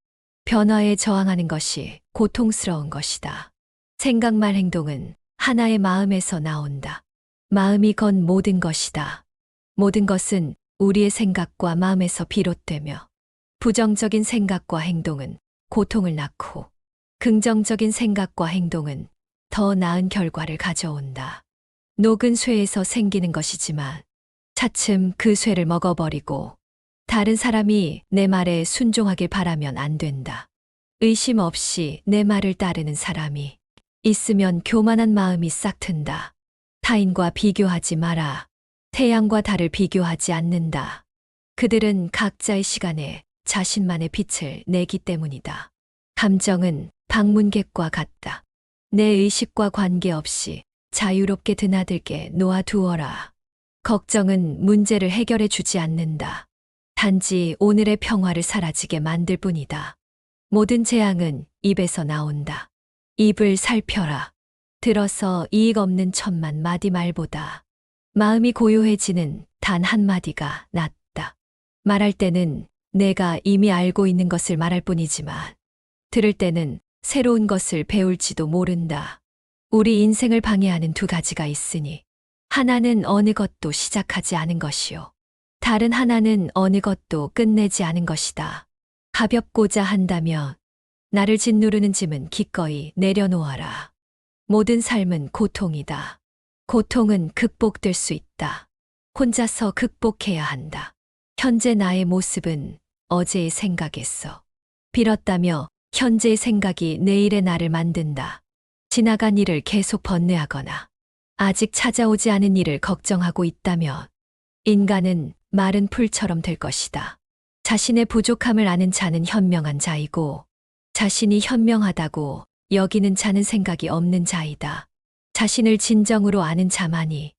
변화에 저항하는 것이 고통스러운 것이다. 생각 말 행동은 하나의 마음에서 나온다. 마음이 건 모든 것이다. 모든 것은 우리의 생각과 마음에서 비롯되며 부정적인 생각과 행동은 고통을 낳고 긍정적인 생각과 행동은 더 나은 결과를 가져온다. 녹은 쇠에서 생기는 것이지만 차츰 그 쇠를 먹어버리고 다른 사람이 내 말에 순종하길 바라면 안 된다. 의심 없이 내 말을 따르는 사람이 있으면 교만한 마음이 싹 튼다. 타인과 비교하지 마라. 태양과 달을 비교하지 않는다. 그들은 각자의 시간에 자신만의 빛을 내기 때문이다. 감정은 방문객과 같다. 내 의식과 관계없이 자유롭게 드나들게 놓아두어라. 걱정은 문제를 해결해 주지 않는다. 단지 오늘의 평화를 사라지게 만들 뿐이다. 모든 재앙은 입에서 나온다. 입을 살펴라. 들어서 이익 없는 천만 마디 말보다 마음이 고요해지는 단 한마디가 낫다. 말할 때는 내가 이미 알고 있는 것을 말할 뿐이지만 들을 때는 새로운 것을 배울지도 모른다. 우리 인생을 방해하는 두 가지가 있으니 하나는 어느 것도 시작하지 않은 것이요. 다른 하나는 어느 것도 끝내지 않은 것이다. 가볍고자 한다면 나를 짓누르는 짐은 기꺼이 내려놓아라. 모든 삶은 고통이다. 고통은 극복될 수 있다. 혼자서 극복해야 한다. 현재 나의 모습은 어제의 생각에서 빌었다며 현재의 생각이 내일의 나를 만든다. 지나간 일을 계속 번뇌하거나 아직 찾아오지 않은 일을 걱정하고 있다면 인간은 마른 풀처럼 될 것이다. 자신의 부족함을 아는 자는 현명한 자이고 자신이 현명하다고 여기는 자는 생각이 없는 자이다. 자신을 진정으로 아는 자만이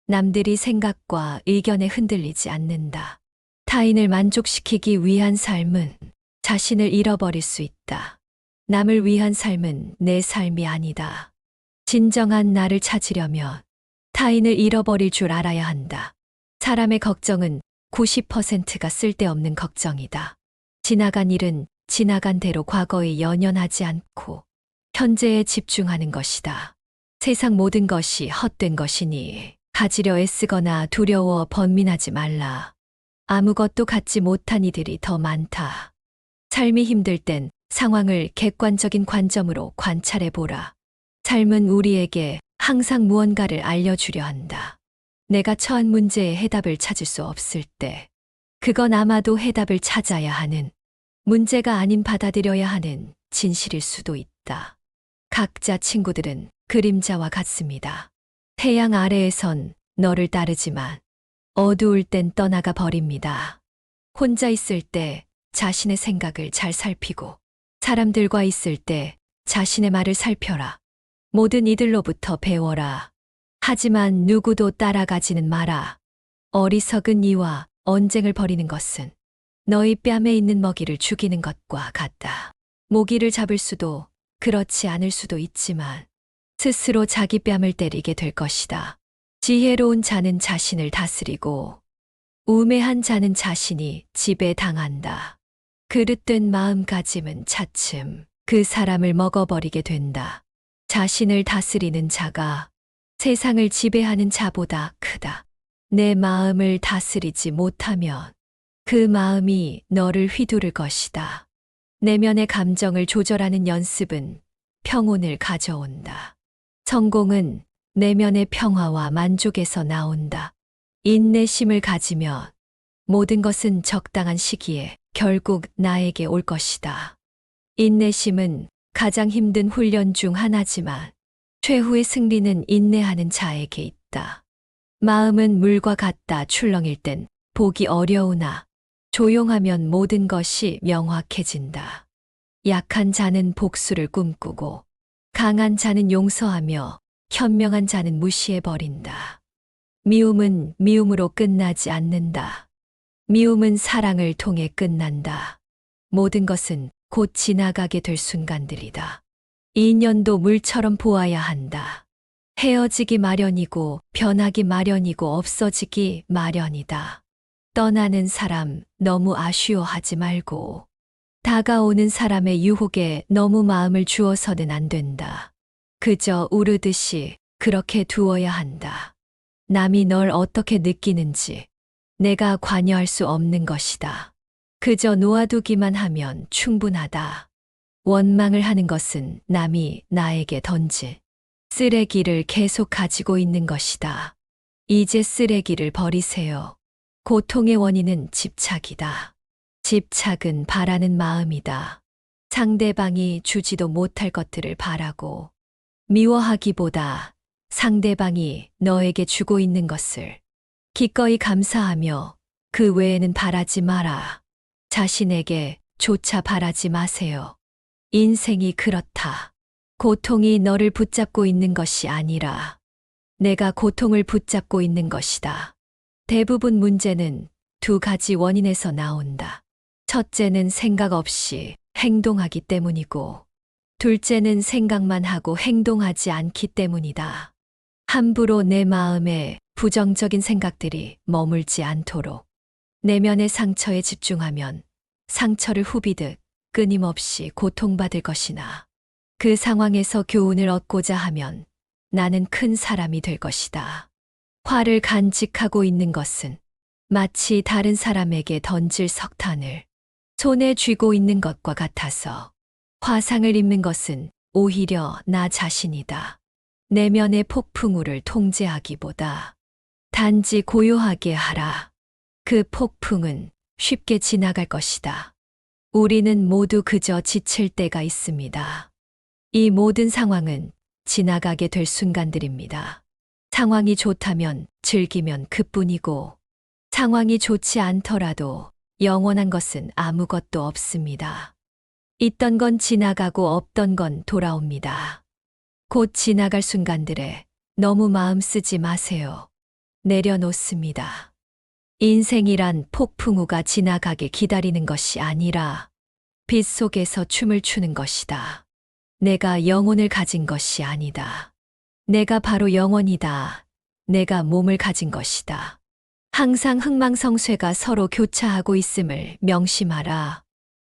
남들이 생각과 의견에 흔들리지 않는다. 타인을 만족시키기 위한 삶은 자신을 잃어버릴 수 있다. 남을 위한 삶은 내 삶이 아니다. 진정한 나를 찾으려면 타인을 잃어버릴 줄 알아야 한다. 사람의 걱정은 90%가 쓸데없는 걱정이다. 지나간 일은 지나간 대로 과거에 연연하지 않고 현재에 집중하는 것이다. 세상 모든 것이 헛된 것이니 가지려 애쓰거나 두려워 번민하지 말라. 아무것도 갖지 못한 이들이 더 많다. 삶이 힘들 땐 상황을 객관적인 관점으로 관찰해 보라. 삶은 우리에게 항상 무언가를 알려주려 한다. 내가 처한 문제에 해답을 찾을 수 없을 때, 그건 아마도 해답을 찾아야 하는, 문제가 아닌 받아들여야 하는 진실일 수도 있다. 각자 친구들은 그림자와 같습니다. 태양 아래에선 너를 따르지만 어두울 땐 떠나가 버립니다. 혼자 있을 때 자신의 생각을 잘 살피고 사람들과 있을 때 자신의 말을 살펴라. 모든 이들로부터 배워라. 하지만 누구도 따라가지는 마라. 어리석은 이와 언쟁을 벌이는 것은 너희 뺨에 있는 먹이를 죽이는 것과 같다. 모기를 잡을 수도 그렇지 않을 수도 있지만 스스로 자기 뺨을 때리게 될 것이다. 지혜로운 자는 자신을 다스리고 우매한 자는 자신이 지배당한다. 그릇된 마음가짐은 차츰 그 사람을 먹어버리게 된다. 자신을 다스리는 자가 세상을 지배하는 자보다 크다. 내 마음을 다스리지 못하면 그 마음이 너를 휘두를 것이다. 내면의 감정을 조절하는 연습은 평온을 가져온다. 성공은 내면의 평화와 만족에서 나온다. 인내심을 가지며 모든 것은 적당한 시기에 결국 나에게 올 것이다. 인내심은 가장 힘든 훈련 중 하나지만 최후의 승리는 인내하는 자에게 있다. 마음은 물과 같다 출렁일 땐 보기 어려우나 조용하면 모든 것이 명확해진다. 약한 자는 복수를 꿈꾸고 강한 자는 용서하며 현명한 자는 무시해버린다. 미움은 미움으로 끝나지 않는다. 미움은 사랑을 통해 끝난다. 모든 것은 곧 지나가게 될 순간들이다. 인연도 물처럼 보아야 한다. 헤어지기 마련이고 변하기 마련이고 없어지기 마련이다. 떠나는 사람 너무 아쉬워하지 말고 다가오는 사람의 유혹에 너무 마음을 주어서는 안 된다. 그저 우르듯이 그렇게 두어야 한다. 남이 널 어떻게 느끼는지 내가 관여할 수 없는 것이다. 그저 놓아두기만 하면 충분하다. 원망을 하는 것은 남이 나에게 던질 쓰레기를 계속 가지고 있는 것이다. 이제 쓰레기를 버리세요. 고통의 원인은 집착이다. 집착은 바라는 마음이다. 상대방이 주지도 못할 것들을 바라고 미워하기보다 상대방이 너에게 주고 있는 것을 기꺼이 감사하며 그 외에는 바라지 마라. 자신에게 조차 바라지 마세요. 인생이 그렇다. 고통이 너를 붙잡고 있는 것이 아니라 내가 고통을 붙잡고 있는 것이다. 대부분 문제는 두 가지 원인에서 나온다. 첫째는 생각 없이 행동하기 때문이고, 둘째는 생각만 하고 행동하지 않기 때문이다. 함부로 내 마음에 부정적인 생각들이 머물지 않도록 내면의 상처에 집중하면 상처를 후비듯 끊임없이 고통받을 것이나 그 상황에서 교훈을 얻고자 하면 나는 큰 사람이 될 것이다. 화를 간직하고 있는 것은 마치 다른 사람에게 던질 석탄을 손에 쥐고 있는 것과 같아서 화상을 입는 것은 오히려 나 자신이다. 내면의 폭풍우를 통제하기보다 단지 고요하게 하라. 그 폭풍은 쉽게 지나갈 것이다. 우리는 모두 그저 지칠 때가 있습니다. 이 모든 상황은 지나가게 될 순간들입니다. 상황이 좋다면 즐기면 그뿐이고 상황이 좋지 않더라도 영원한 것은 아무것도 없습니다. 있던 건 지나가고 없던 건 돌아옵니다. 곧 지나갈 순간들에 너무 마음 쓰지 마세요. 내려놓습니다. 인생이란 폭풍우가 지나가게 기다리는 것이 아니라 빛 속에서 춤을 추는 것이다. 내가 영혼을 가진 것이 아니다. 내가 바로 영혼이다. 내가 몸을 가진 것이다. 항상 흥망성쇠가 서로 교차하고 있음을 명심하라.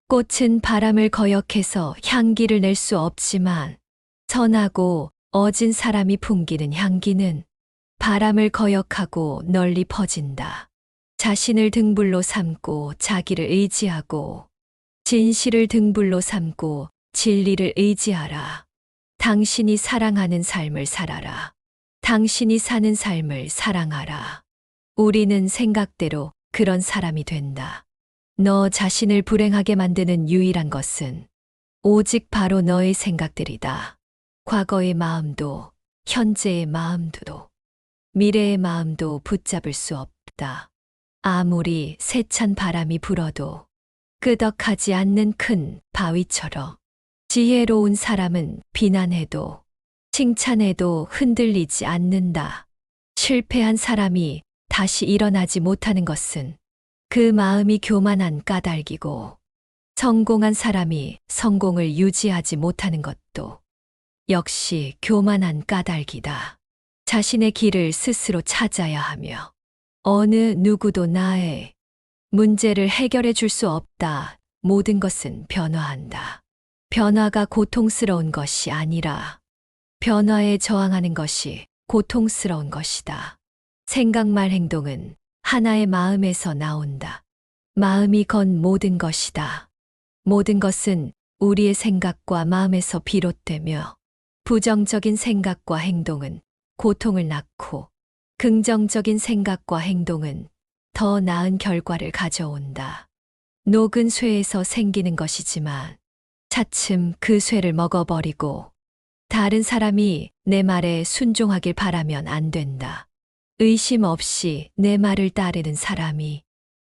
꽃은 바람을 거역해서 향기를 낼 수 없지만 선하고 어진 사람이 풍기는 향기는 바람을 거역하고 널리 퍼진다. 자신을 등불로 삼고 자기를 의지하고 진실을 등불로 삼고 진리를 의지하라. 당신이 사랑하는 삶을 살아라. 당신이 사는 삶을 사랑하라. 우리는 생각대로 그런 사람이 된다. 너 자신을 불행하게 만드는 유일한 것은 오직 바로 너의 생각들이다. 과거의 마음도, 현재의 마음도, 미래의 마음도 붙잡을 수 없다. 아무리 세찬 바람이 불어도 끄덕하지 않는 큰 바위처럼 지혜로운 사람은 비난해도 칭찬해도 흔들리지 않는다. 실패한 사람이 다시 일어나지 못하는 것은 그 마음이 교만한 까닭이고 성공한 사람이 성공을 유지하지 못하는 것도 역시 교만한 까닭이다. 자신의 길을 스스로 찾아야 하며 어느 누구도 나의 문제를 해결해 줄 수 없다. 모든 것은 변화한다. 변화가 고통스러운 것이 아니라 변화에 저항하는 것이 고통스러운 것이다. 생각 말 행동은 하나의 마음에서 나온다. 마음이 건 모든 것이다. 모든 것은 우리의 생각과 마음에서 비롯되며 부정적인 생각과 행동은 고통을 낳고 긍정적인 생각과 행동은 더 나은 결과를 가져온다. 녹은 쇠에서 생기는 것이지만 차츰 그 쇠를 먹어버리고 다른 사람이 내 말에 순종하길 바라면 안 된다. 의심 없이 내 말을 따르는 사람이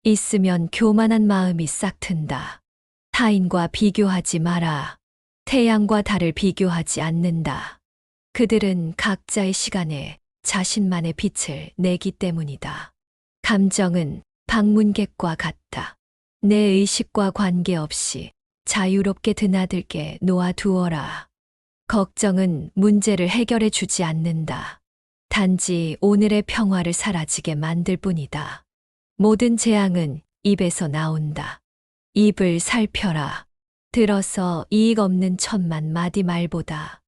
있으면 교만한 마음이 싹 튼다. 타인과 비교하지 마라. 태양과 달을 비교하지 않는다. 그들은 각자의 시간에 자신만의 빛을 내기 때문이다. 감정은 방문객과 같다. 내 의식과 관계없이 자유롭게 드나들게 놓아두어라. 걱정은 문제를 해결해 주지 않는다. 단지 오늘의 평화를 사라지게 만들 뿐이다. 모든 재앙은 입에서 나온다. 입을 살펴라. 들어서 이익 없는 천만 마디 말보다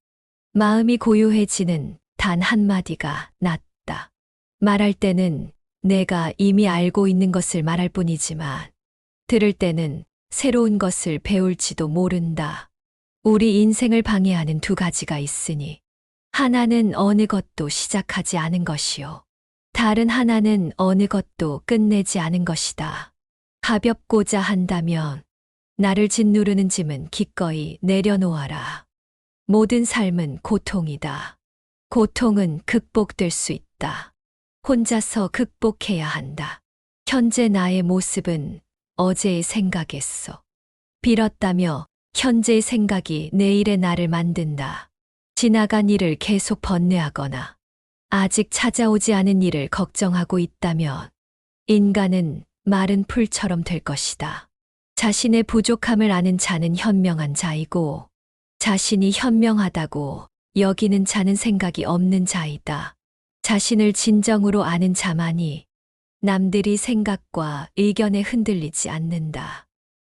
마음이 고요해지는 단 한마디가 낫다. 말할 때는 내가 이미 알고 있는 것을 말할 뿐이지만 들을 때는 새로운 것을 배울지도 모른다. 우리 인생을 방해하는 두 가지가 있으니 하나는 어느 것도 시작하지 않은 것이요. 다른 하나는 어느 것도 끝내지 않은 것이다. 가볍고자 한다면 나를 짓누르는 짐은 기꺼이 내려놓아라. 모든 삶은 고통이다. 고통은 극복될 수 있다. 혼자서 극복해야 한다. 현재 나의 모습은 어제의 생각했어. 빌었다며 현재의 생각이 내일의 나를 만든다. 지나간 일을 계속 번뇌하거나 아직 찾아오지 않은 일을 걱정하고 있다면 인간은 마른 풀처럼 될 것이다. 자신의 부족함을 아는 자는 현명한 자이고 자신이 현명하다고 여기는 자는 생각이 없는 자이다. 자신을 진정으로 아는 자만이 남들이 생각과 의견에 흔들리지 않는다.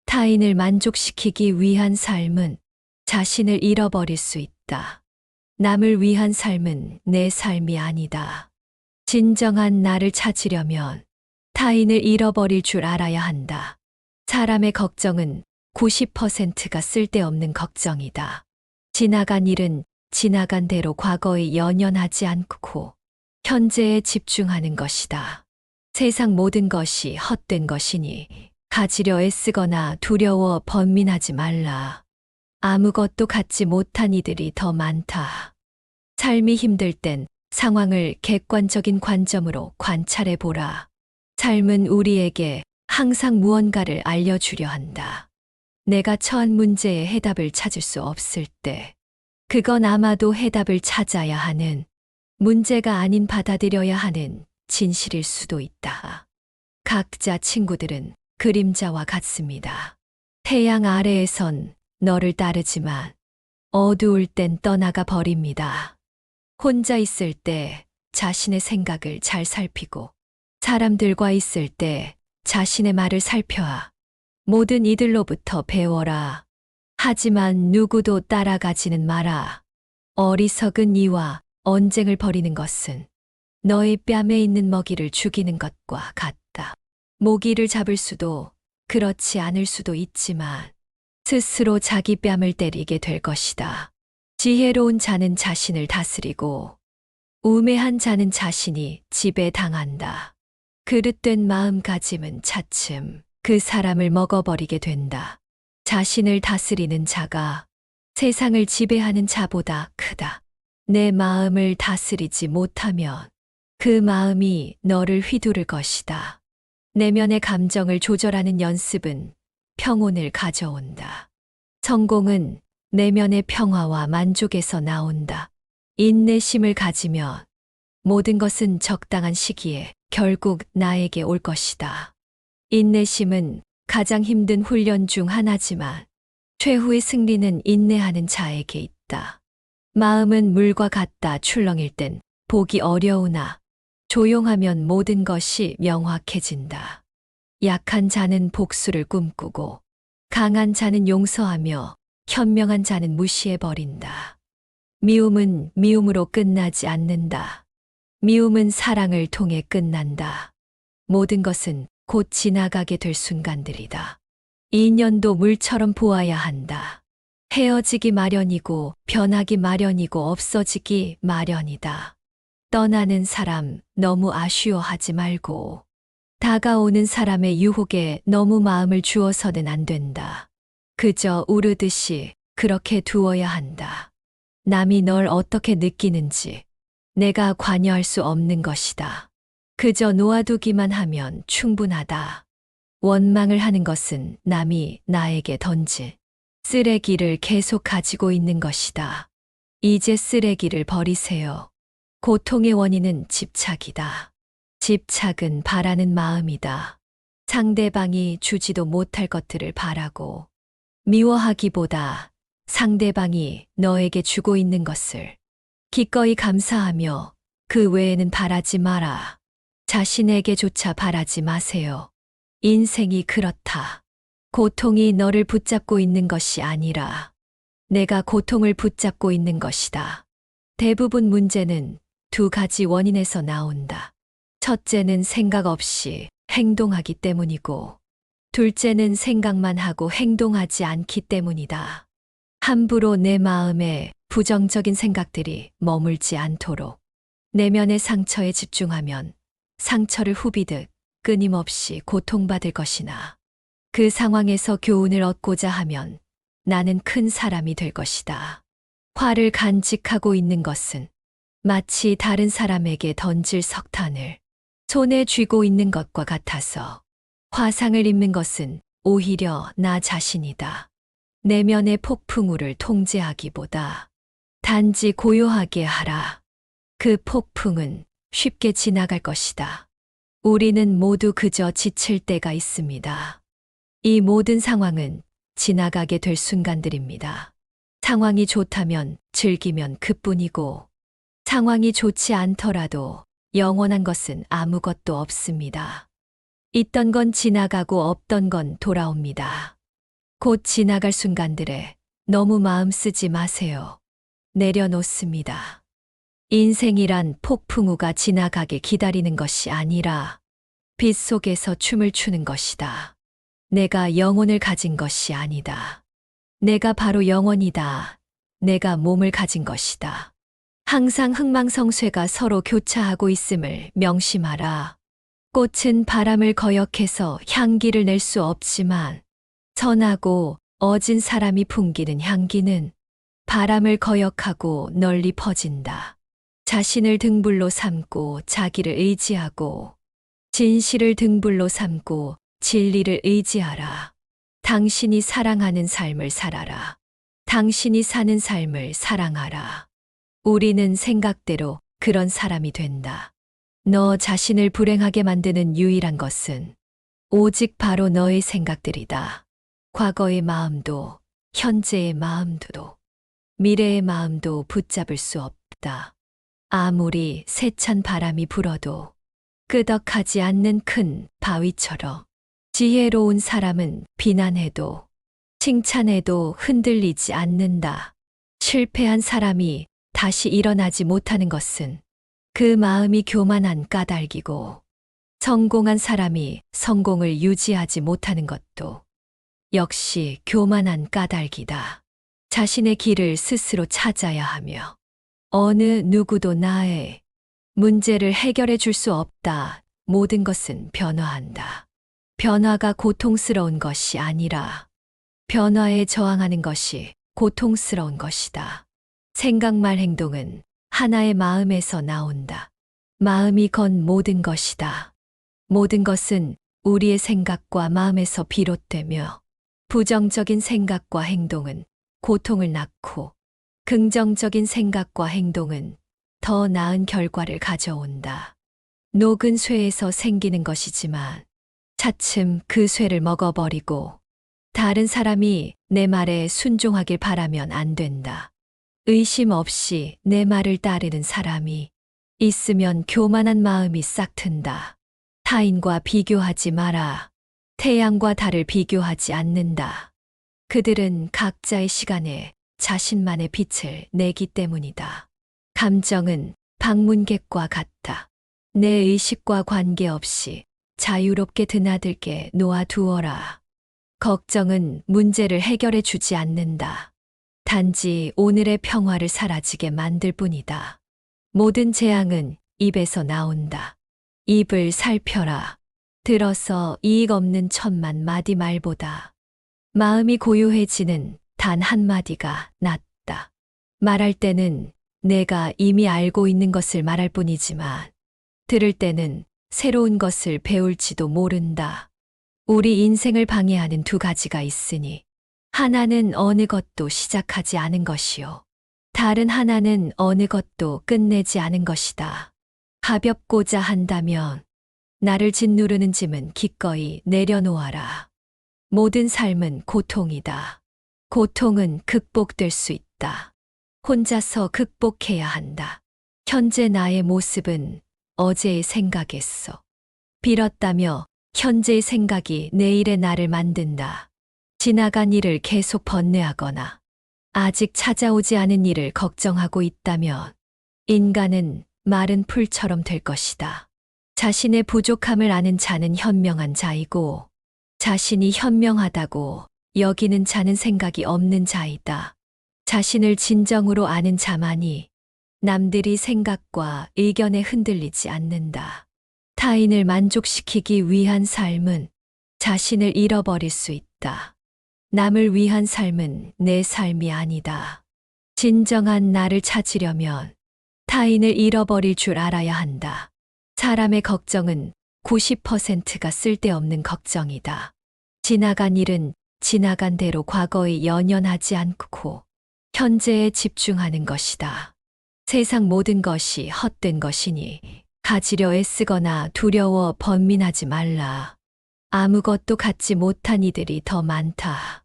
타인을 만족시키기 위한 삶은 자신을 잃어버릴 수 있다. 남을 위한 삶은 내 삶이 아니다. 진정한 나를 찾으려면 타인을 잃어버릴 줄 알아야 한다. 사람의 걱정은 90%가 쓸데없는 걱정이다. 지나간 일은 지나간 대로 과거에 연연하지 않고 현재에 집중하는 것이다. 세상 모든 것이 헛된 것이니 가지려 애쓰거나 두려워 번민하지 말라. 아무것도 갖지 못한 이들이 더 많다. 삶이 힘들 땐 상황을 객관적인 관점으로 관찰해 보라. 삶은 우리에게 항상 무언가를 알려주려 한다. 내가 처한 문제에 해답을 찾을 수 없을 때, 그건 아마도 해답을 찾아야 하는, 문제가 아닌 받아들여야 하는 진실일 수도 있다. 각자 친구들은 그림자와 같습니다. 태양 아래에선 너를 따르지만 어두울 땐 떠나가 버립니다. 혼자 있을 때 자신의 생각을 잘 살피고 사람들과 있을 때 자신의 말을 살펴야 모든 이들로부터 배워라. 하지만 누구도 따라가지는 마라. 어리석은 이와 언쟁을 벌이는 것은 너의 뺨에 있는 먹이를 죽이는 것과 같다. 모기를 잡을 수도 그렇지 않을 수도 있지만 스스로 자기 뺨을 때리게 될 것이다. 지혜로운 자는 자신을 다스리고 우매한 자는 자신이 지배당한다. 그릇된 마음가짐은 차츰 그 사람을 먹어버리게 된다. 자신을 다스리는 자가 세상을 지배하는 자보다 크다. 내 마음을 다스리지 못하면 그 마음이 너를 휘두를 것이다. 내면의 감정을 조절하는 연습은 평온을 가져온다. 성공은 내면의 평화와 만족에서 나온다. 인내심을 가지면 모든 것은 적당한 시기에 결국 나에게 올 것이다. 인내심은 가장 힘든 훈련 중 하나지만 최후의 승리는 인내하는 자에게 있다. 마음은 물과 같다 출렁일 땐 보기 어려우나 조용하면 모든 것이 명확해진다. 약한 자는 복수를 꿈꾸고 강한 자는 용서하며 현명한 자는 무시해버린다. 미움은 미움으로 끝나지 않는다. 미움은 사랑을 통해 끝난다. 모든 것은 곧 지나가게 될 순간들이다. 인연도 물처럼 보아야 한다. 헤어지기 마련이고 변하기 마련이고 없어지기 마련이다. 떠나는 사람 너무 아쉬워하지 말고 다가오는 사람의 유혹에 너무 마음을 주어서는 안 된다. 그저 우르듯이 그렇게 두어야 한다. 남이 널 어떻게 느끼는지 내가 관여할 수 없는 것이다. 그저 놓아두기만 하면 충분하다. 원망을 하는 것은 남이 나에게 던질 쓰레기를 계속 가지고 있는 것이다. 이제 쓰레기를 버리세요. 고통의 원인은 집착이다. 집착은 바라는 마음이다. 상대방이 주지도 못할 것들을 바라고 미워하기보다 상대방이 너에게 주고 있는 것을 기꺼이 감사하며 그 외에는 바라지 마라. 자신에게조차 바라지 마세요. 인생이 그렇다. 고통이 너를 붙잡고 있는 것이 아니라 내가 고통을 붙잡고 있는 것이다. 대부분 문제는 두 가지 원인에서 나온다. 첫째는 생각 없이 행동하기 때문이고, 둘째는 생각만 하고 행동하지 않기 때문이다. 함부로 내 마음에 부정적인 생각들이 머물지 않도록 내면의 상처에 집중하면 상처를 후비듯 끊임없이 고통받을 것이나 그 상황에서 교훈을 얻고자 하면 나는 큰 사람이 될 것이다. 화를 간직하고 있는 것은 마치 다른 사람에게 던질 석탄을 손에 쥐고 있는 것과 같아서 화상을 입는 것은 오히려 나 자신이다. 내면의 폭풍우를 통제하기보다 단지 고요하게 하라. 그 폭풍은 쉽게 지나갈 것이다. 우리는 모두 그저 지칠 때가 있습니다. 이 모든 상황은 지나가게 될 순간들입니다. 상황이 좋다면 즐기면 그뿐이고, 상황이 좋지 않더라도 영원한 것은 아무것도 없습니다. 있던 건 지나가고 없던 건 돌아옵니다. 곧 지나갈 순간들에 너무 마음 쓰지 마세요. 내려놓습니다. 인생이란 폭풍우가 지나가게 기다리는 것이 아니라 빛 속에서 춤을 추는 것이다. 내가 영혼을 가진 것이 아니다. 내가 바로 영혼이다. 내가 몸을 가진 것이다. 항상 흥망성쇠가 서로 교차하고 있음을 명심하라. 꽃은 바람을 거역해서 향기를 낼 수 없지만 선하고 어진 사람이 풍기는 향기는 바람을 거역하고 널리 퍼진다. 자신을 등불로 삼고 자기를 의지하고 진실을 등불로 삼고 진리를 의지하라. 당신이 사랑하는 삶을 살아라. 당신이 사는 삶을 사랑하라. 우리는 생각대로 그런 사람이 된다. 너 자신을 불행하게 만드는 유일한 것은 오직 바로 너의 생각들이다. 과거의 마음도, 현재의 마음도, 미래의 마음도 붙잡을 수 없다. 아무리 세찬 바람이 불어도 끄덕하지 않는 큰 바위처럼 지혜로운 사람은 비난해도 칭찬해도 흔들리지 않는다. 실패한 사람이 다시 일어나지 못하는 것은 그 마음이 교만한 까닭이고, 성공한 사람이 성공을 유지하지 못하는 것도 역시 교만한 까닭이다. 자신의 길을 스스로 찾아야 하며 어느 누구도 나의 문제를 해결해 줄 수 없다. 모든 것은 변화한다. 변화가 고통스러운 것이 아니라 변화에 저항하는 것이 고통스러운 것이다. 생각 말 행동은 하나의 마음에서 나온다. 마음이 건 모든 것이다. 모든 것은 우리의 생각과 마음에서 비롯되며 부정적인 생각과 행동은 고통을 낳고 긍정적인 생각과 행동은 더 나은 결과를 가져온다. 녹은 쇠에서 생기는 것이지만 차츰 그 쇠를 먹어버리고 다른 사람이 내 말에 순종하길 바라면 안 된다. 의심 없이 내 말을 따르는 사람이 있으면 교만한 마음이 싹 튼다. 타인과 비교하지 마라. 태양과 달을 비교하지 않는다. 그들은 각자의 시간에 자신만의 빛을 내기 때문이다. 감정은 방문객과 같다. 내 의식과 관계없이 자유롭게 드나들게 놓아두어라. 걱정은 문제를 해결해 주지 않는다. 단지 오늘의 평화를 사라지게 만들 뿐이다. 모든 재앙은 입에서 나온다. 입을 살펴라. 들어서 이익 없는 천만 마디 말보다 마음이 고요해지는 단 한마디가 낫다. 말할 때는 내가 이미 알고 있는 것을 말할 뿐이지만 들을 때는 새로운 것을 배울지도 모른다. 우리 인생을 방해하는 두 가지가 있으니 하나는 어느 것도 시작하지 않은 것이요. 다른 하나는 어느 것도 끝내지 않은 것이다. 가볍고자 한다면 나를 짓누르는 짐은 기꺼이 내려놓아라. 모든 삶은 고통이다. 고통은 극복될 수 있다. 혼자서 극복해야 한다. 현재 나의 모습은 어제의 생각했어. 빌었다며 현재의 생각이 내일의 나를 만든다. 지나간 일을 계속 번뇌하거나 아직 찾아오지 않은 일을 걱정하고 있다면 인간은 마른 풀처럼 될 것이다. 자신의 부족함을 아는 자는 현명한 자이고 자신이 현명하다고 여기는 자는 생각이 없는 자이다. 자신을 진정으로 아는 자만이 남들이 생각과 의견에 흔들리지 않는다. 타인을 만족시키기 위한 삶은 자신을 잃어버릴 수 있다. 남을 위한 삶은 내 삶이 아니다. 진정한 나를 찾으려면 타인을 잃어버릴 줄 알아야 한다. 사람의 걱정은 90%가 쓸데없는 걱정이다. 지나간 일은 지나간 대로 과거에 연연하지 않고 현재에 집중하는 것이다. 세상 모든 것이 헛된 것이니 가지려 애쓰거나 두려워 번민하지 말라. 아무것도 갖지 못한 이들이 더 많다.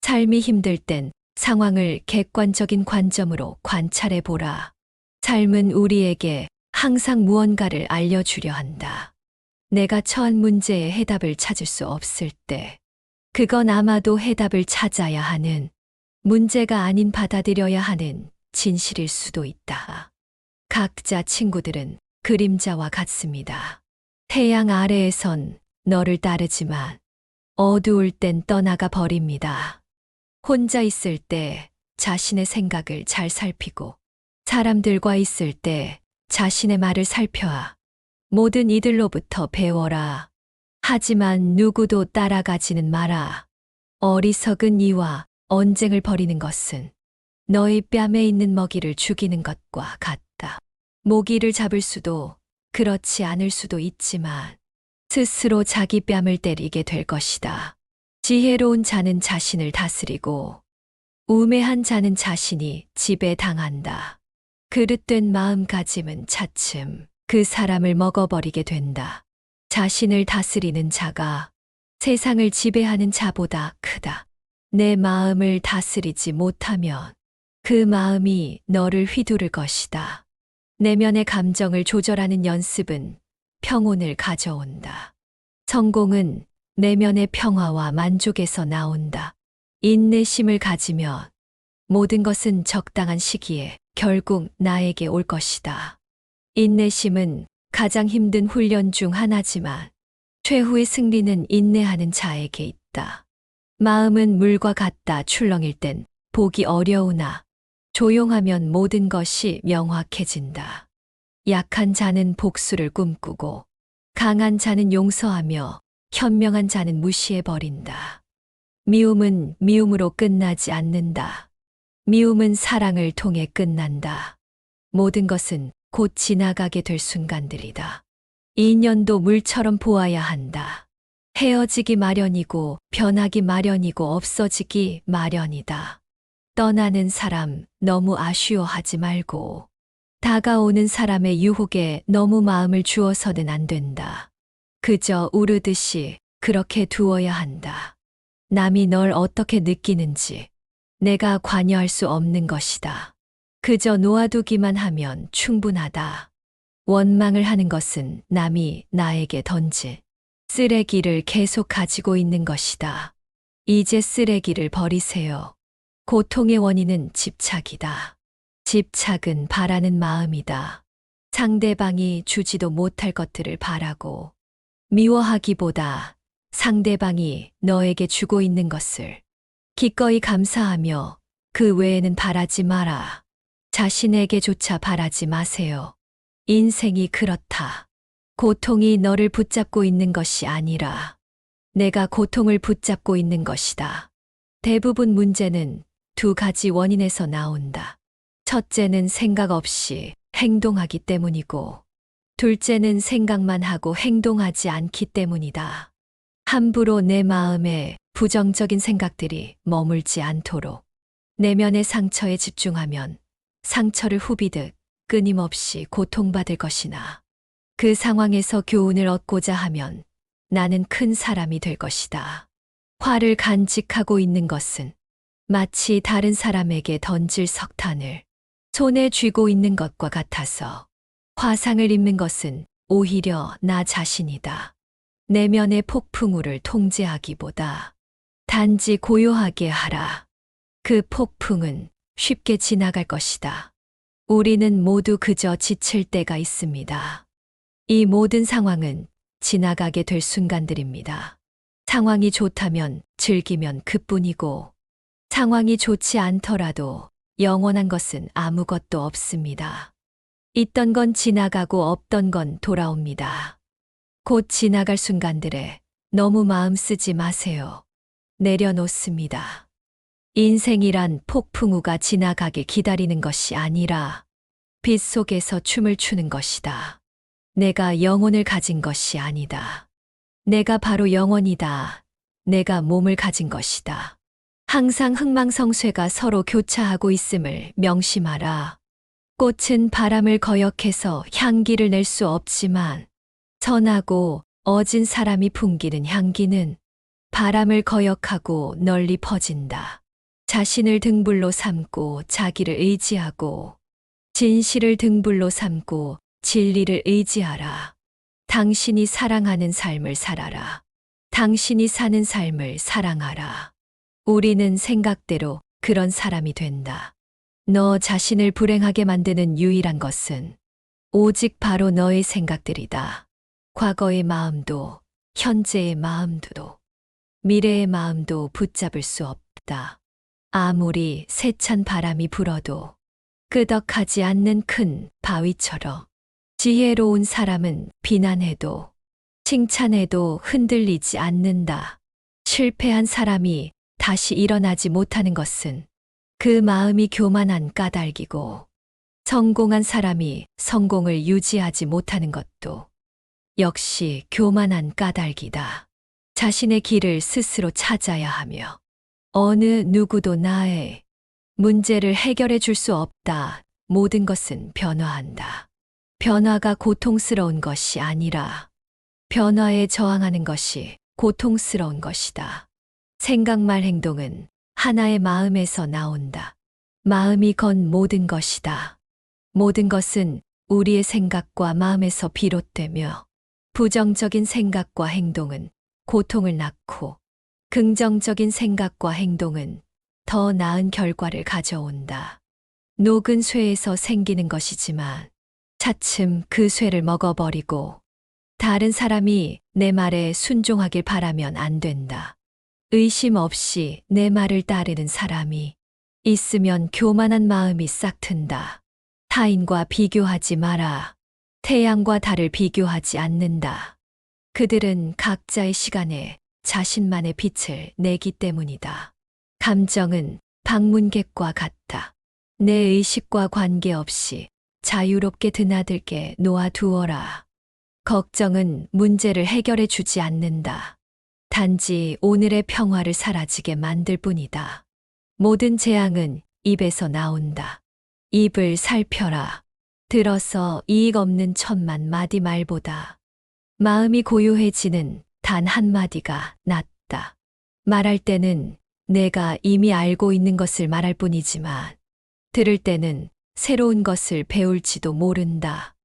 삶이 힘들 땐 상황을 객관적인 관점으로 관찰해 보라. 삶은 우리에게 항상 무언가를 알려주려 한다. 내가 처한 문제에 해답을 찾을 수 없을 때, 그건 아마도 해답을 찾아야 하는, 문제가 아닌 받아들여야 하는 진실일 수도 있다. 각자 친구들은 그림자와 같습니다. 태양 아래에선 너를 따르지만 어두울 땐 떠나가 버립니다. 혼자 있을 때 자신의 생각을 잘 살피고 사람들과 있을 때 자신의 말을 살펴야 모든 이들로부터 배워라. 하지만 누구도 따라가지는 마라. 어리석은 이와 언쟁을 벌이는 것은 너의 뺨에 있는 먹이를 죽이는 것과 같다. 모기를 잡을 수도 그렇지 않을 수도 있지만 스스로 자기 뺨을 때리게 될 것이다. 지혜로운 자는 자신을 다스리고 우매한 자는 자신이 지배당한다. 그릇된 마음가짐은 차츰 그 사람을 먹어버리게 된다. 자신을 다스리는 자가 세상을 지배하는 자보다 크다. 내 마음을 다스리지 못하면 그 마음이 너를 휘두를 것이다. 내면의 감정을 조절하는 연습은 평온을 가져온다. 성공은 내면의 평화와 만족에서 나온다. 인내심을 가지면 모든 것은 적당한 시기에 결국 나에게 올 것이다. 인내심은 가장 힘든 훈련 중 하나지만 최후의 승리는 인내하는 자에게 있다. 마음은 물과 같다 출렁일 땐 보기 어려우나 조용하면 모든 것이 명확해진다. 약한 자는 복수를 꿈꾸고 강한 자는 용서하며 현명한 자는 무시해버린다. 미움은 미움으로 끝나지 않는다. 미움은 사랑을 통해 끝난다. 모든 것은 곧 지나가게 될 순간들이다. 인연도 물처럼 보아야 한다. 헤어지기 마련이고 변하기 마련이고 없어지기 마련이다. 떠나는 사람 너무 아쉬워하지 말고 다가오는 사람의 유혹에 너무 마음을 주어서는 안 된다. 그저 우르듯이 그렇게 두어야 한다. 남이 널 어떻게 느끼는지 내가 관여할 수 없는 것이다. 그저 놓아두기만 하면 충분하다. 원망을 하는 것은 남이 나에게 던질 쓰레기를 계속 가지고 있는 것이다. 이제 쓰레기를 버리세요. 고통의 원인은 집착이다. 집착은 바라는 마음이다. 상대방이 주지도 못할 것들을 바라고 미워하기보다 상대방이 너에게 주고 있는 것을 기꺼이 감사하며 그 외에는 바라지 마라. 자신에게조차 바라지 마세요. 인생이 그렇다. 고통이 너를 붙잡고 있는 것이 아니라 내가 고통을 붙잡고 있는 것이다. 대부분 문제는 두 가지 원인에서 나온다. 첫째는 생각 없이 행동하기 때문이고, 둘째는 생각만 하고 행동하지 않기 때문이다. 함부로 내 마음에 부정적인 생각들이 머물지 않도록 내면의 상처에 집중하면 상처를 후비듯 끊임없이 고통받을 것이나 그 상황에서 교훈을 얻고자 하면 나는 큰 사람이 될 것이다. 화를 간직하고 있는 것은 마치 다른 사람에게 던질 석탄을 손에 쥐고 있는 것과 같아서 화상을 입는 것은 오히려 나 자신이다. 내면의 폭풍우를 통제하기보다 단지 고요하게 하라. 그 폭풍은 쉽게 지나갈 것이다. 우리는 모두 그저 지칠 때가 있습니다. 이 모든 상황은 지나가게 될 순간들입니다. 상황이 좋다면 즐기면 그뿐이고, 상황이 좋지 않더라도 영원한 것은 아무것도 없습니다. 있던 건 지나가고 없던 건 돌아옵니다. 곧 지나갈 순간들에 너무 마음 쓰지 마세요. 내려놓습니다. 인생이란 폭풍우가 지나가길 기다리는 것이 아니라 빛 속에서 춤을 추는 것이다. 내가 영혼을 가진 것이 아니다. 내가 바로 영혼이다. 내가 몸을 가진 것이다. 항상 흥망성쇠가 서로 교차하고 있음을 명심하라. 꽃은 바람을 거역해서 향기를 낼 수 없지만 선하고 어진 사람이 풍기는 향기는 바람을 거역하고 널리 퍼진다. 자신을 등불로 삼고 자기를 의지하고 진실을 등불로 삼고 진리를 의지하라. 당신이 사랑하는 삶을 살아라. 당신이 사는 삶을 사랑하라. 우리는 생각대로 그런 사람이 된다. 너 자신을 불행하게 만드는 유일한 것은 오직 바로 너의 생각들이다. 과거의 마음도, 현재의 마음도, 미래의 마음도 붙잡을 수 없다. 아무리 세찬 바람이 불어도 끄덕하지 않는 큰 바위처럼 지혜로운 사람은 비난해도 칭찬해도 흔들리지 않는다. 실패한 사람이 다시 일어나지 못하는 것은 그 마음이 교만한 까닭이고, 성공한 사람이 성공을 유지하지 못하는 것도 역시 교만한 까닭이다. 자신의 길을 스스로 찾아야 하며 어느 누구도 나의 문제를 해결해 줄 수 없다. 모든 것은 변화한다. 변화가 고통스러운 것이 아니라 변화에 저항하는 것이 고통스러운 것이다. 생각 말 행동은 하나의 마음에서 나온다. 마음이 건 모든 것이다. 모든 것은 우리의 생각과 마음에서 비롯되며 부정적인 생각과 행동은 고통을 낳고 긍정적인 생각과 행동은 더 나은 결과를 가져온다. 녹은 쇠에서 생기는 것이지만 차츰 그 쇠를 먹어버리고 다른 사람이 내 말에 순종하길 바라면 안 된다. 의심 없이 내 말을 따르는 사람이 있으면 교만한 마음이 싹 튼다. 타인과 비교하지 마라. 태양과 달을 비교하지 않는다. 그들은 각자의 시간에 자신만의 빛을 내기 때문이다. 감정은 방문객과 같다. 내 의식과 관계없이 자유롭게 드나들게 놓아두어라. 걱정은 문제를 해결해 주지 않는다. 단지 오늘의 평화를 사라지게 만들 뿐이다. 모든 재앙은 입에서 나온다. 입을 살펴라. 들어서 이익 없는 천만 마디 말보다 마음이 고요해지는 단 한마디가 낫다. 말할 때는 내가 이미 알고 있는 것을 말할 뿐이지만 들을 때는 새로운 것을 배울지도 모른다.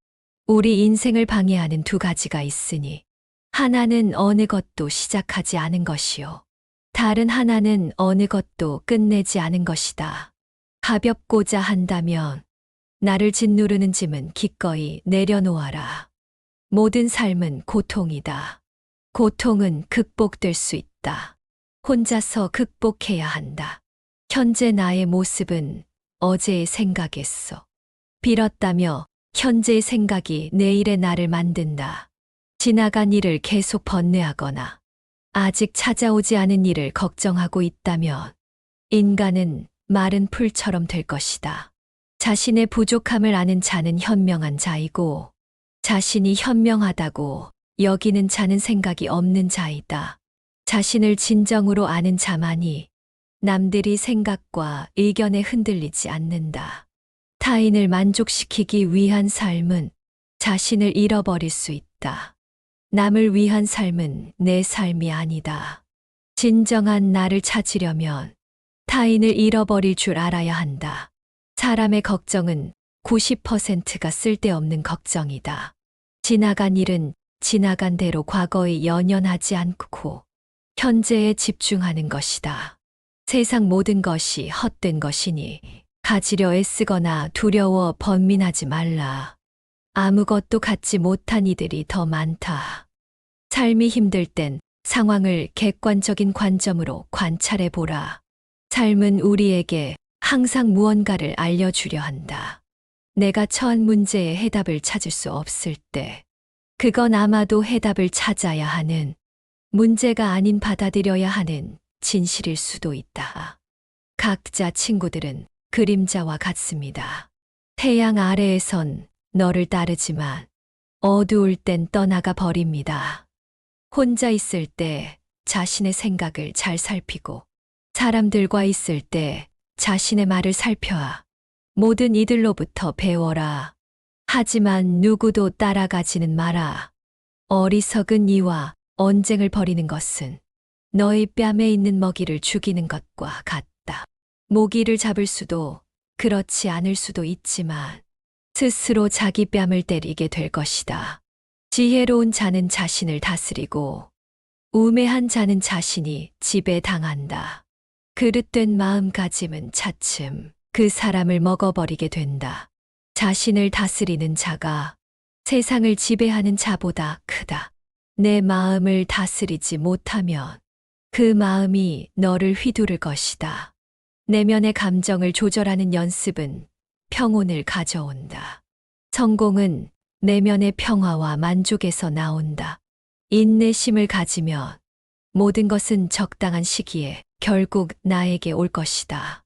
우리 인생을 방해하는 두 가지가 있으니 하나는 어느 것도 시작하지 않은 것이요. 다른 하나는 어느 것도 끝내지 않은 것이다. 가볍고자 한다면 나를 짓누르는 짐은 기꺼이 내려놓아라. 모든 삶은 고통이다. 고통은 극복될 수 있다. 혼자서 극복해야 한다. 현재 나의 모습은 어제의 생각이었어. 빌었다며 현재의 생각이 내일의 나를 만든다. 지나간 일을 계속 번뇌하거나 아직 찾아오지 않은 일을 걱정하고 있다면 인간은 마른 풀처럼 될 것이다. 자신의 부족함을 아는 자는 현명한 자이고 자신이 현명하다고 여기는 자는 생각이 없는 자이다. 자신을 진정으로 아는 자만이 남들이 생각과 의견에 흔들리지 않는다. 타인을 만족시키기 위한 삶은 자신을 잃어버릴 수 있다. 남을 위한 삶은 내 삶이 아니다. 진정한 나를 찾으려면 타인을 잃어버릴 줄 알아야 한다. 사람의 걱정은 90%가 쓸데없는 걱정이다. 지나간 일은 지나간 대로 과거에 연연하지 않고 현재에 집중하는 것이다. 세상 모든 것이 헛된 것이니 가지려 애쓰거나 두려워 번민하지 말라. 아무것도 갖지 못한 이들이 더 많다. 삶이 힘들 땐 상황을 객관적인 관점으로 관찰해 보라. 삶은 우리에게 항상 무언가를 알려주려 한다. 내가 처한 문제에 해답을 찾을 수 없을 때, 그건 아마도 해답을 찾아야 하는, 문제가 아닌 받아들여야 하는 진실일 수도 있다. 각자 친구들은 그림자와 같습니다. 태양 아래에선 너를 따르지만 어두울 땐 떠나가 버립니다. 혼자 있을 때 자신의 생각을 잘 살피고 사람들과 있을 때 자신의 말을 살펴야 모든 이들로부터 배워라. 하지만 누구도 따라가지는 마라. 어리석은 이와 언쟁을 벌이는 것은 너의 뺨에 있는 먹이를 죽이는 것과 같다. 모기를 잡을 수도 그렇지 않을 수도 있지만 스스로 자기 뺨을 때리게 될 것이다. 지혜로운 자는 자신을 다스리고 우매한 자는 자신이 지배당한다. 그릇된 마음가짐은 차츰 그 사람을 먹어버리게 된다. 자신을 다스리는 자가 세상을 지배하는 자보다 크다. 내 마음을 다스리지 못하면 그 마음이 너를 휘두를 것이다. 내면의 감정을 조절하는 연습은 평온을 가져온다. 성공은 내면의 평화와 만족에서 나온다. 인내심을 가지면 모든 것은 적당한 시기에 결국 나에게 올 것이다.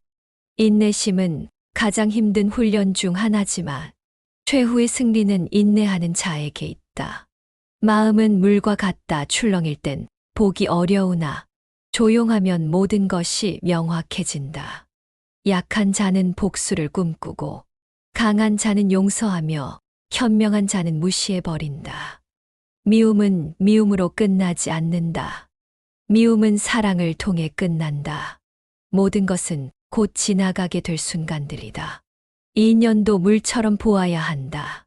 인내심은 가장 힘든 훈련 중 하나지만 최후의 승리는 인내하는 자에게 있다. 마음은 물과 같다 출렁일 땐 보기 어려우나 조용하면 모든 것이 명확해진다. 약한 자는 복수를 꿈꾸고 강한 자는 용서하며 현명한 자는 무시해버린다. 미움은 미움으로 끝나지 않는다. 미움은 사랑을 통해 끝난다. 모든 것은 곧 지나가게 될 순간들이다. 인연도 물처럼 보아야 한다.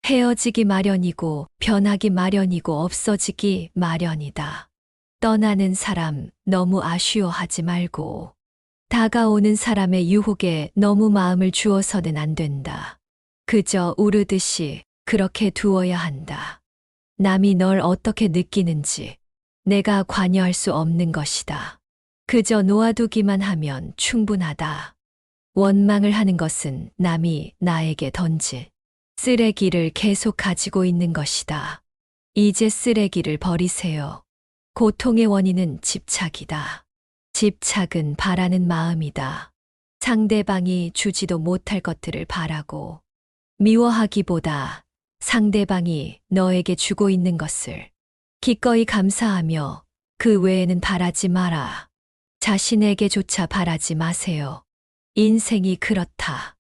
헤어지기 마련이고 변하기 마련이고 없어지기 마련이다. 떠나는 사람 너무 아쉬워하지 말고 다가오는 사람의 유혹에 너무 마음을 주어서는 안 된다. 그저 우르듯이 그렇게 두어야 한다. 남이 널 어떻게 느끼는지 내가 관여할 수 없는 것이다. 그저 놓아두기만 하면 충분하다. 원망을 하는 것은 남이 나에게 던질 쓰레기를 계속 가지고 있는 것이다. 이제 쓰레기를 버리세요. 고통의 원인은 집착이다. 집착은 바라는 마음이다. 상대방이 주지도 못할 것들을 바라고 미워하기보다 상대방이 너에게 주고 있는 것을 기꺼이 감사하며 그 외에는 바라지 마라. 자신에게조차 바라지 마세요. 인생이 그렇다.